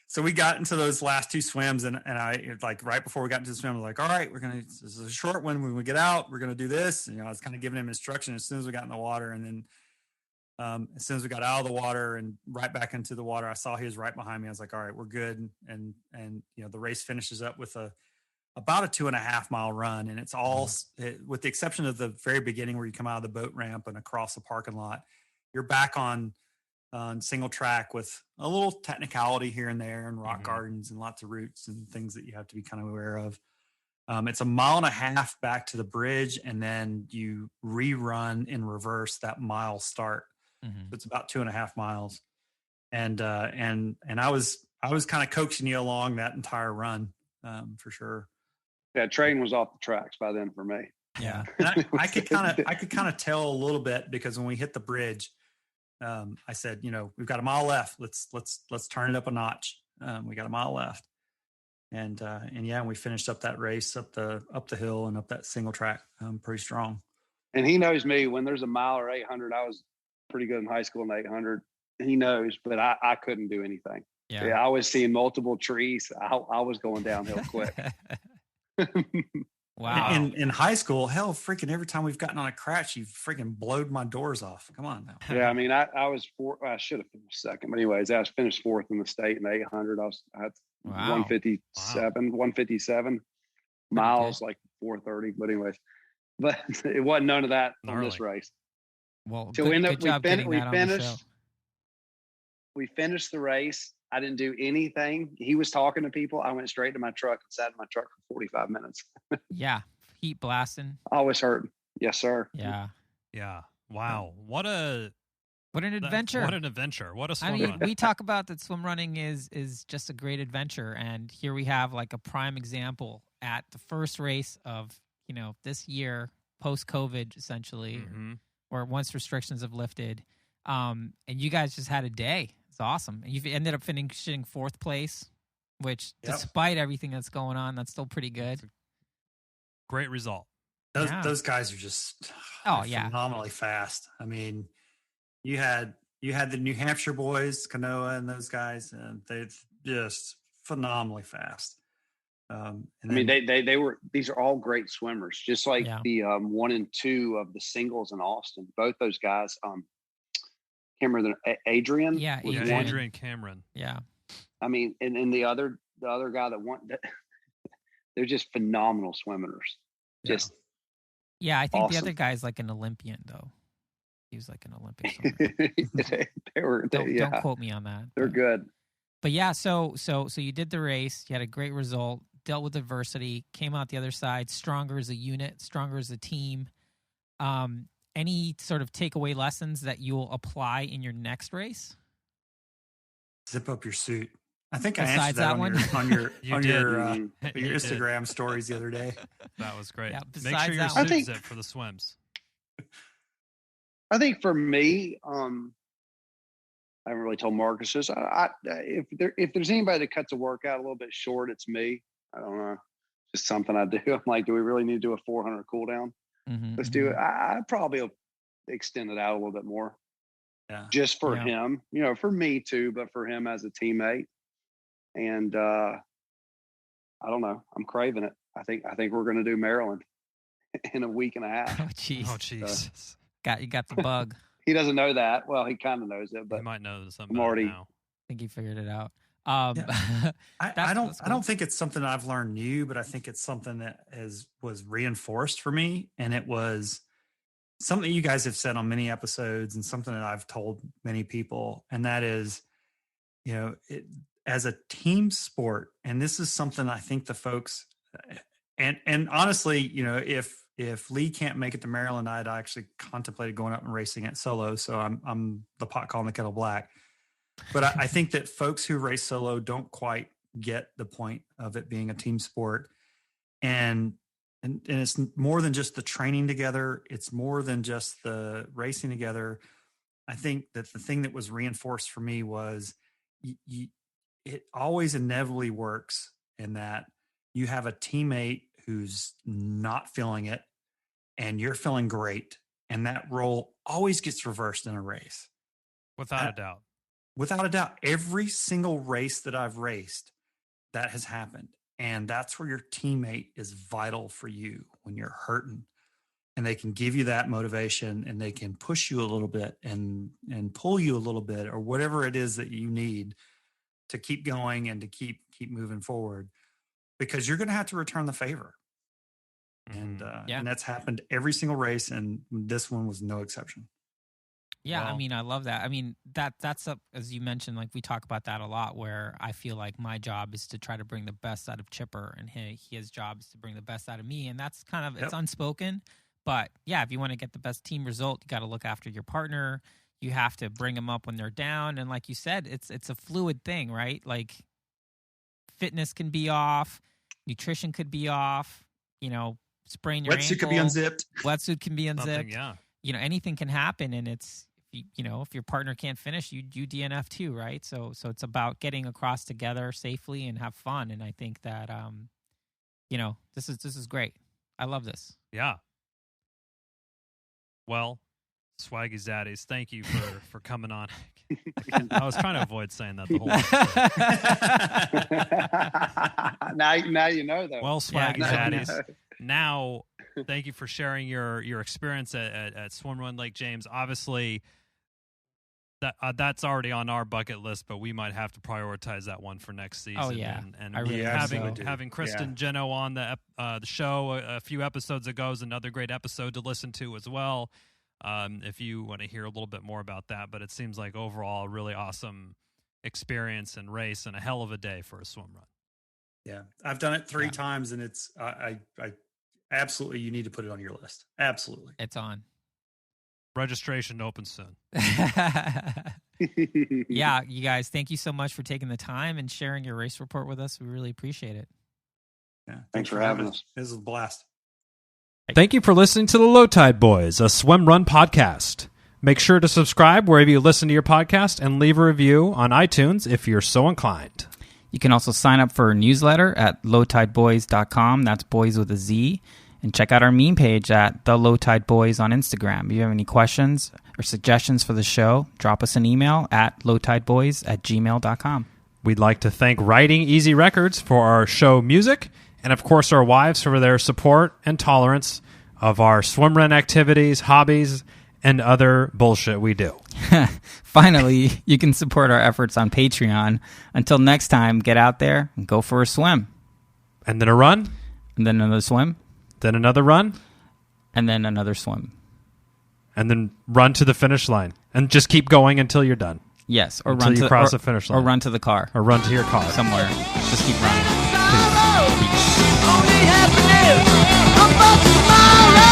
So we got into those last two swims, and I, like, right before we got into the swim, I was like, all right, this is a short one. When we get out, we're going to do this. And, I was kind of giving him instruction as soon as we got in the water. And then as soon as we got out of the water and right back into the water, I saw he was right behind me. I was like, all right, we're good. And the race finishes up with about a 2.5 mile run. And it's all, with the exception of the very beginning where you come out of the boat ramp and across the parking lot, you're back on single track with a little technicality here and there, and rock gardens and lots of roots and things that you have to be kind of aware of. It's 1.5 miles back to the bridge, and then you rerun in reverse that mile start. So it's about 2.5 miles. And I was kind of coaxing you along that entire run, for sure. Yeah, train was off the tracks by then for me. Yeah. And I could kind of tell a little bit, because when we hit the bridge, I said, we've got a mile left. Let's turn it up a notch. We got a mile left. And we finished up that race up the hill and up that single track pretty strong. And he knows me. When there's a mile or 800, I was pretty good in high school in 800. He knows, but I couldn't do anything. Yeah, I was seeing multiple trees. I was going downhill quick. Wow. In high school, hell, freaking every time we've gotten on a crash, you freaking blowed my doors off. Come on now. Yeah, I mean, I was I should have finished second, but anyways, I was finished fourth in the state in the 800. I had Wow. 157 miles, like 430. But anyways, but it wasn't none of that on this race. Well, So good job getting that on the show. We finished the race. I didn't do anything. He was talking to people. I went straight to my truck and sat in my truck for 45 minutes. Yeah. Heat blasting. I was hurting. Yes, sir. Yeah. Yeah. Wow. What an adventure. What an adventure. What a swim I mean, run. we talk about that swim running is just a great adventure. And here we have like a prime example at the first race of, this year, post-COVID, essentially, or once restrictions have lifted. And you guys just had a day. It's awesome. And you ended up finishing fourth place, which despite everything that's going on, that's still pretty good. Great result. Those guys are just phenomenally fast. I mean, you had the New Hampshire boys, Kanoa, and those guys, and they're just phenomenally fast. They were. These are all great swimmers, just like the 1 and 2 of the singles in Austin. Both those guys. Cameron, Adrian. Yeah, Adrian Cameron. Yeah. I mean, and the other guy that won, they're just phenomenal swimmers. Just I think awesome. the other guy's like an Olympian though. He was like an Olympic swimmer. Don't quote me on that. They're good. But yeah, so you did the race. You had a great result. Dealt with adversity. Came out the other side stronger as a unit, stronger as a team. Any sort of takeaway lessons that you'll apply in your next race? Zip up your suit. I think Besides I answered that on your You Instagram stories the other day. That was great. Yeah, Make sure your suit's zip for the swims. I think for me, I haven't really told Marcus this. If there's anybody that cuts a workout a little bit short, it's me. I don't know. It's just something I do. I'm like, do we really need to do a 400 cool down? Let's do it. I probably will extend it out a little bit more. Yeah. Just for him, for me too, but for him as a teammate. And I don't know. I'm craving it. I think we're going to do Maryland in a week and a half. Oh, jeez. Oh, jeez. You got the bug. He doesn't know that. Well, he kind of knows it, but he might know something I'm already now. I think he figured it out. I don't think it's something I've learned new, but I think it's something that was reinforced for me, and it was something you guys have said on many episodes, and something that I've told many people, and that is, as a team sport, and this is something I think the folks, and honestly, if Lee can't make it to Maryland, I'd actually contemplated going up and racing it solo, so I'm the pot calling the kettle black. But I think that folks who race solo don't quite get the point of it being a team sport. And it's more than just the training together. It's more than just the racing together. I think that the thing that was reinforced for me was it always inevitably works in that you have a teammate who's not feeling it and you're feeling great. And that role always gets reversed in a race. Without a doubt. Without a doubt, every single race that I've raced, that has happened. And that's where your teammate is vital for you when you're hurting. And they can give you that motivation, and they can push you a little bit and pull you a little bit, or whatever it is that you need to keep going and to keep moving forward, because you're going to have to return the favor. And that's happened every single race. And this one was no exception. Yeah, wow. I mean, I love that. I mean, that's as you mentioned, like we talk about that a lot, where I feel like my job is to try to bring the best out of Chipper, and his job is to bring the best out of me. And that's kind of, it's unspoken. But yeah, if you want to get the best team result, you got to look after your partner. You have to bring them up when they're down. And like you said, it's a fluid thing, right? Like fitness can be off, nutrition could be off, sprain your ankle. Wetsuit could be unzipped. Wetsuit can be unzipped. Yeah. Anything can happen, and it's, if your partner can't finish, you DNF too, right? So it's about getting across together safely and have fun. And I think that, this is great. I love this. Yeah. Well, Swaggy Zaddys, thank you for coming on. I was trying to avoid saying that the whole time. Now you know, though. Well, Swaggy Zaddys, now, thank you for sharing your experience at Swimrun Lake James. Obviously, that's already on our bucket list, but we might have to prioritize that one for next season. Oh, yeah. And I really having Kristen Geno on the show a few episodes ago is another great episode to listen to as well. If you want to hear a little bit more about that, but it seems like overall a really awesome experience and race and a hell of a day for a swim run. Yeah, I've done it 3 times, and it's I absolutely, you need to put it on your list. Absolutely, It's on. Registration opens soon. Yeah, you guys, thank you so much for taking the time and sharing your race report with us. We really appreciate it. Yeah, Thanks for having us. This is a blast. Thank you for listening to the Low Tide Boyz, a Swimrun podcast. Make sure to subscribe wherever you listen to your podcast and leave a review on iTunes if you're so inclined. You can also sign up for our newsletter at lowtideboyz.com. That's boys with a Z. And check out our meme page at The Low Tide Boyz on Instagram. If you have any questions or suggestions for the show, drop us an email at lowtideboyz@gmail.com. We'd like to thank Writing Easy Records for our show music, and of course our wives for their support and tolerance of our swimrun activities, hobbies, and other bullshit we do. Finally, you can support our efforts on Patreon. Until next time, get out there and go for a swim. And then a run, And then another swim. then another run, And then another swim. and then run to the finish line. And just keep going until you're done. Yes. Or Until run you to cross the finish line. Or run to the car. Or run to your car. Somewhere. Just keep running. Only happiness about tomorrow.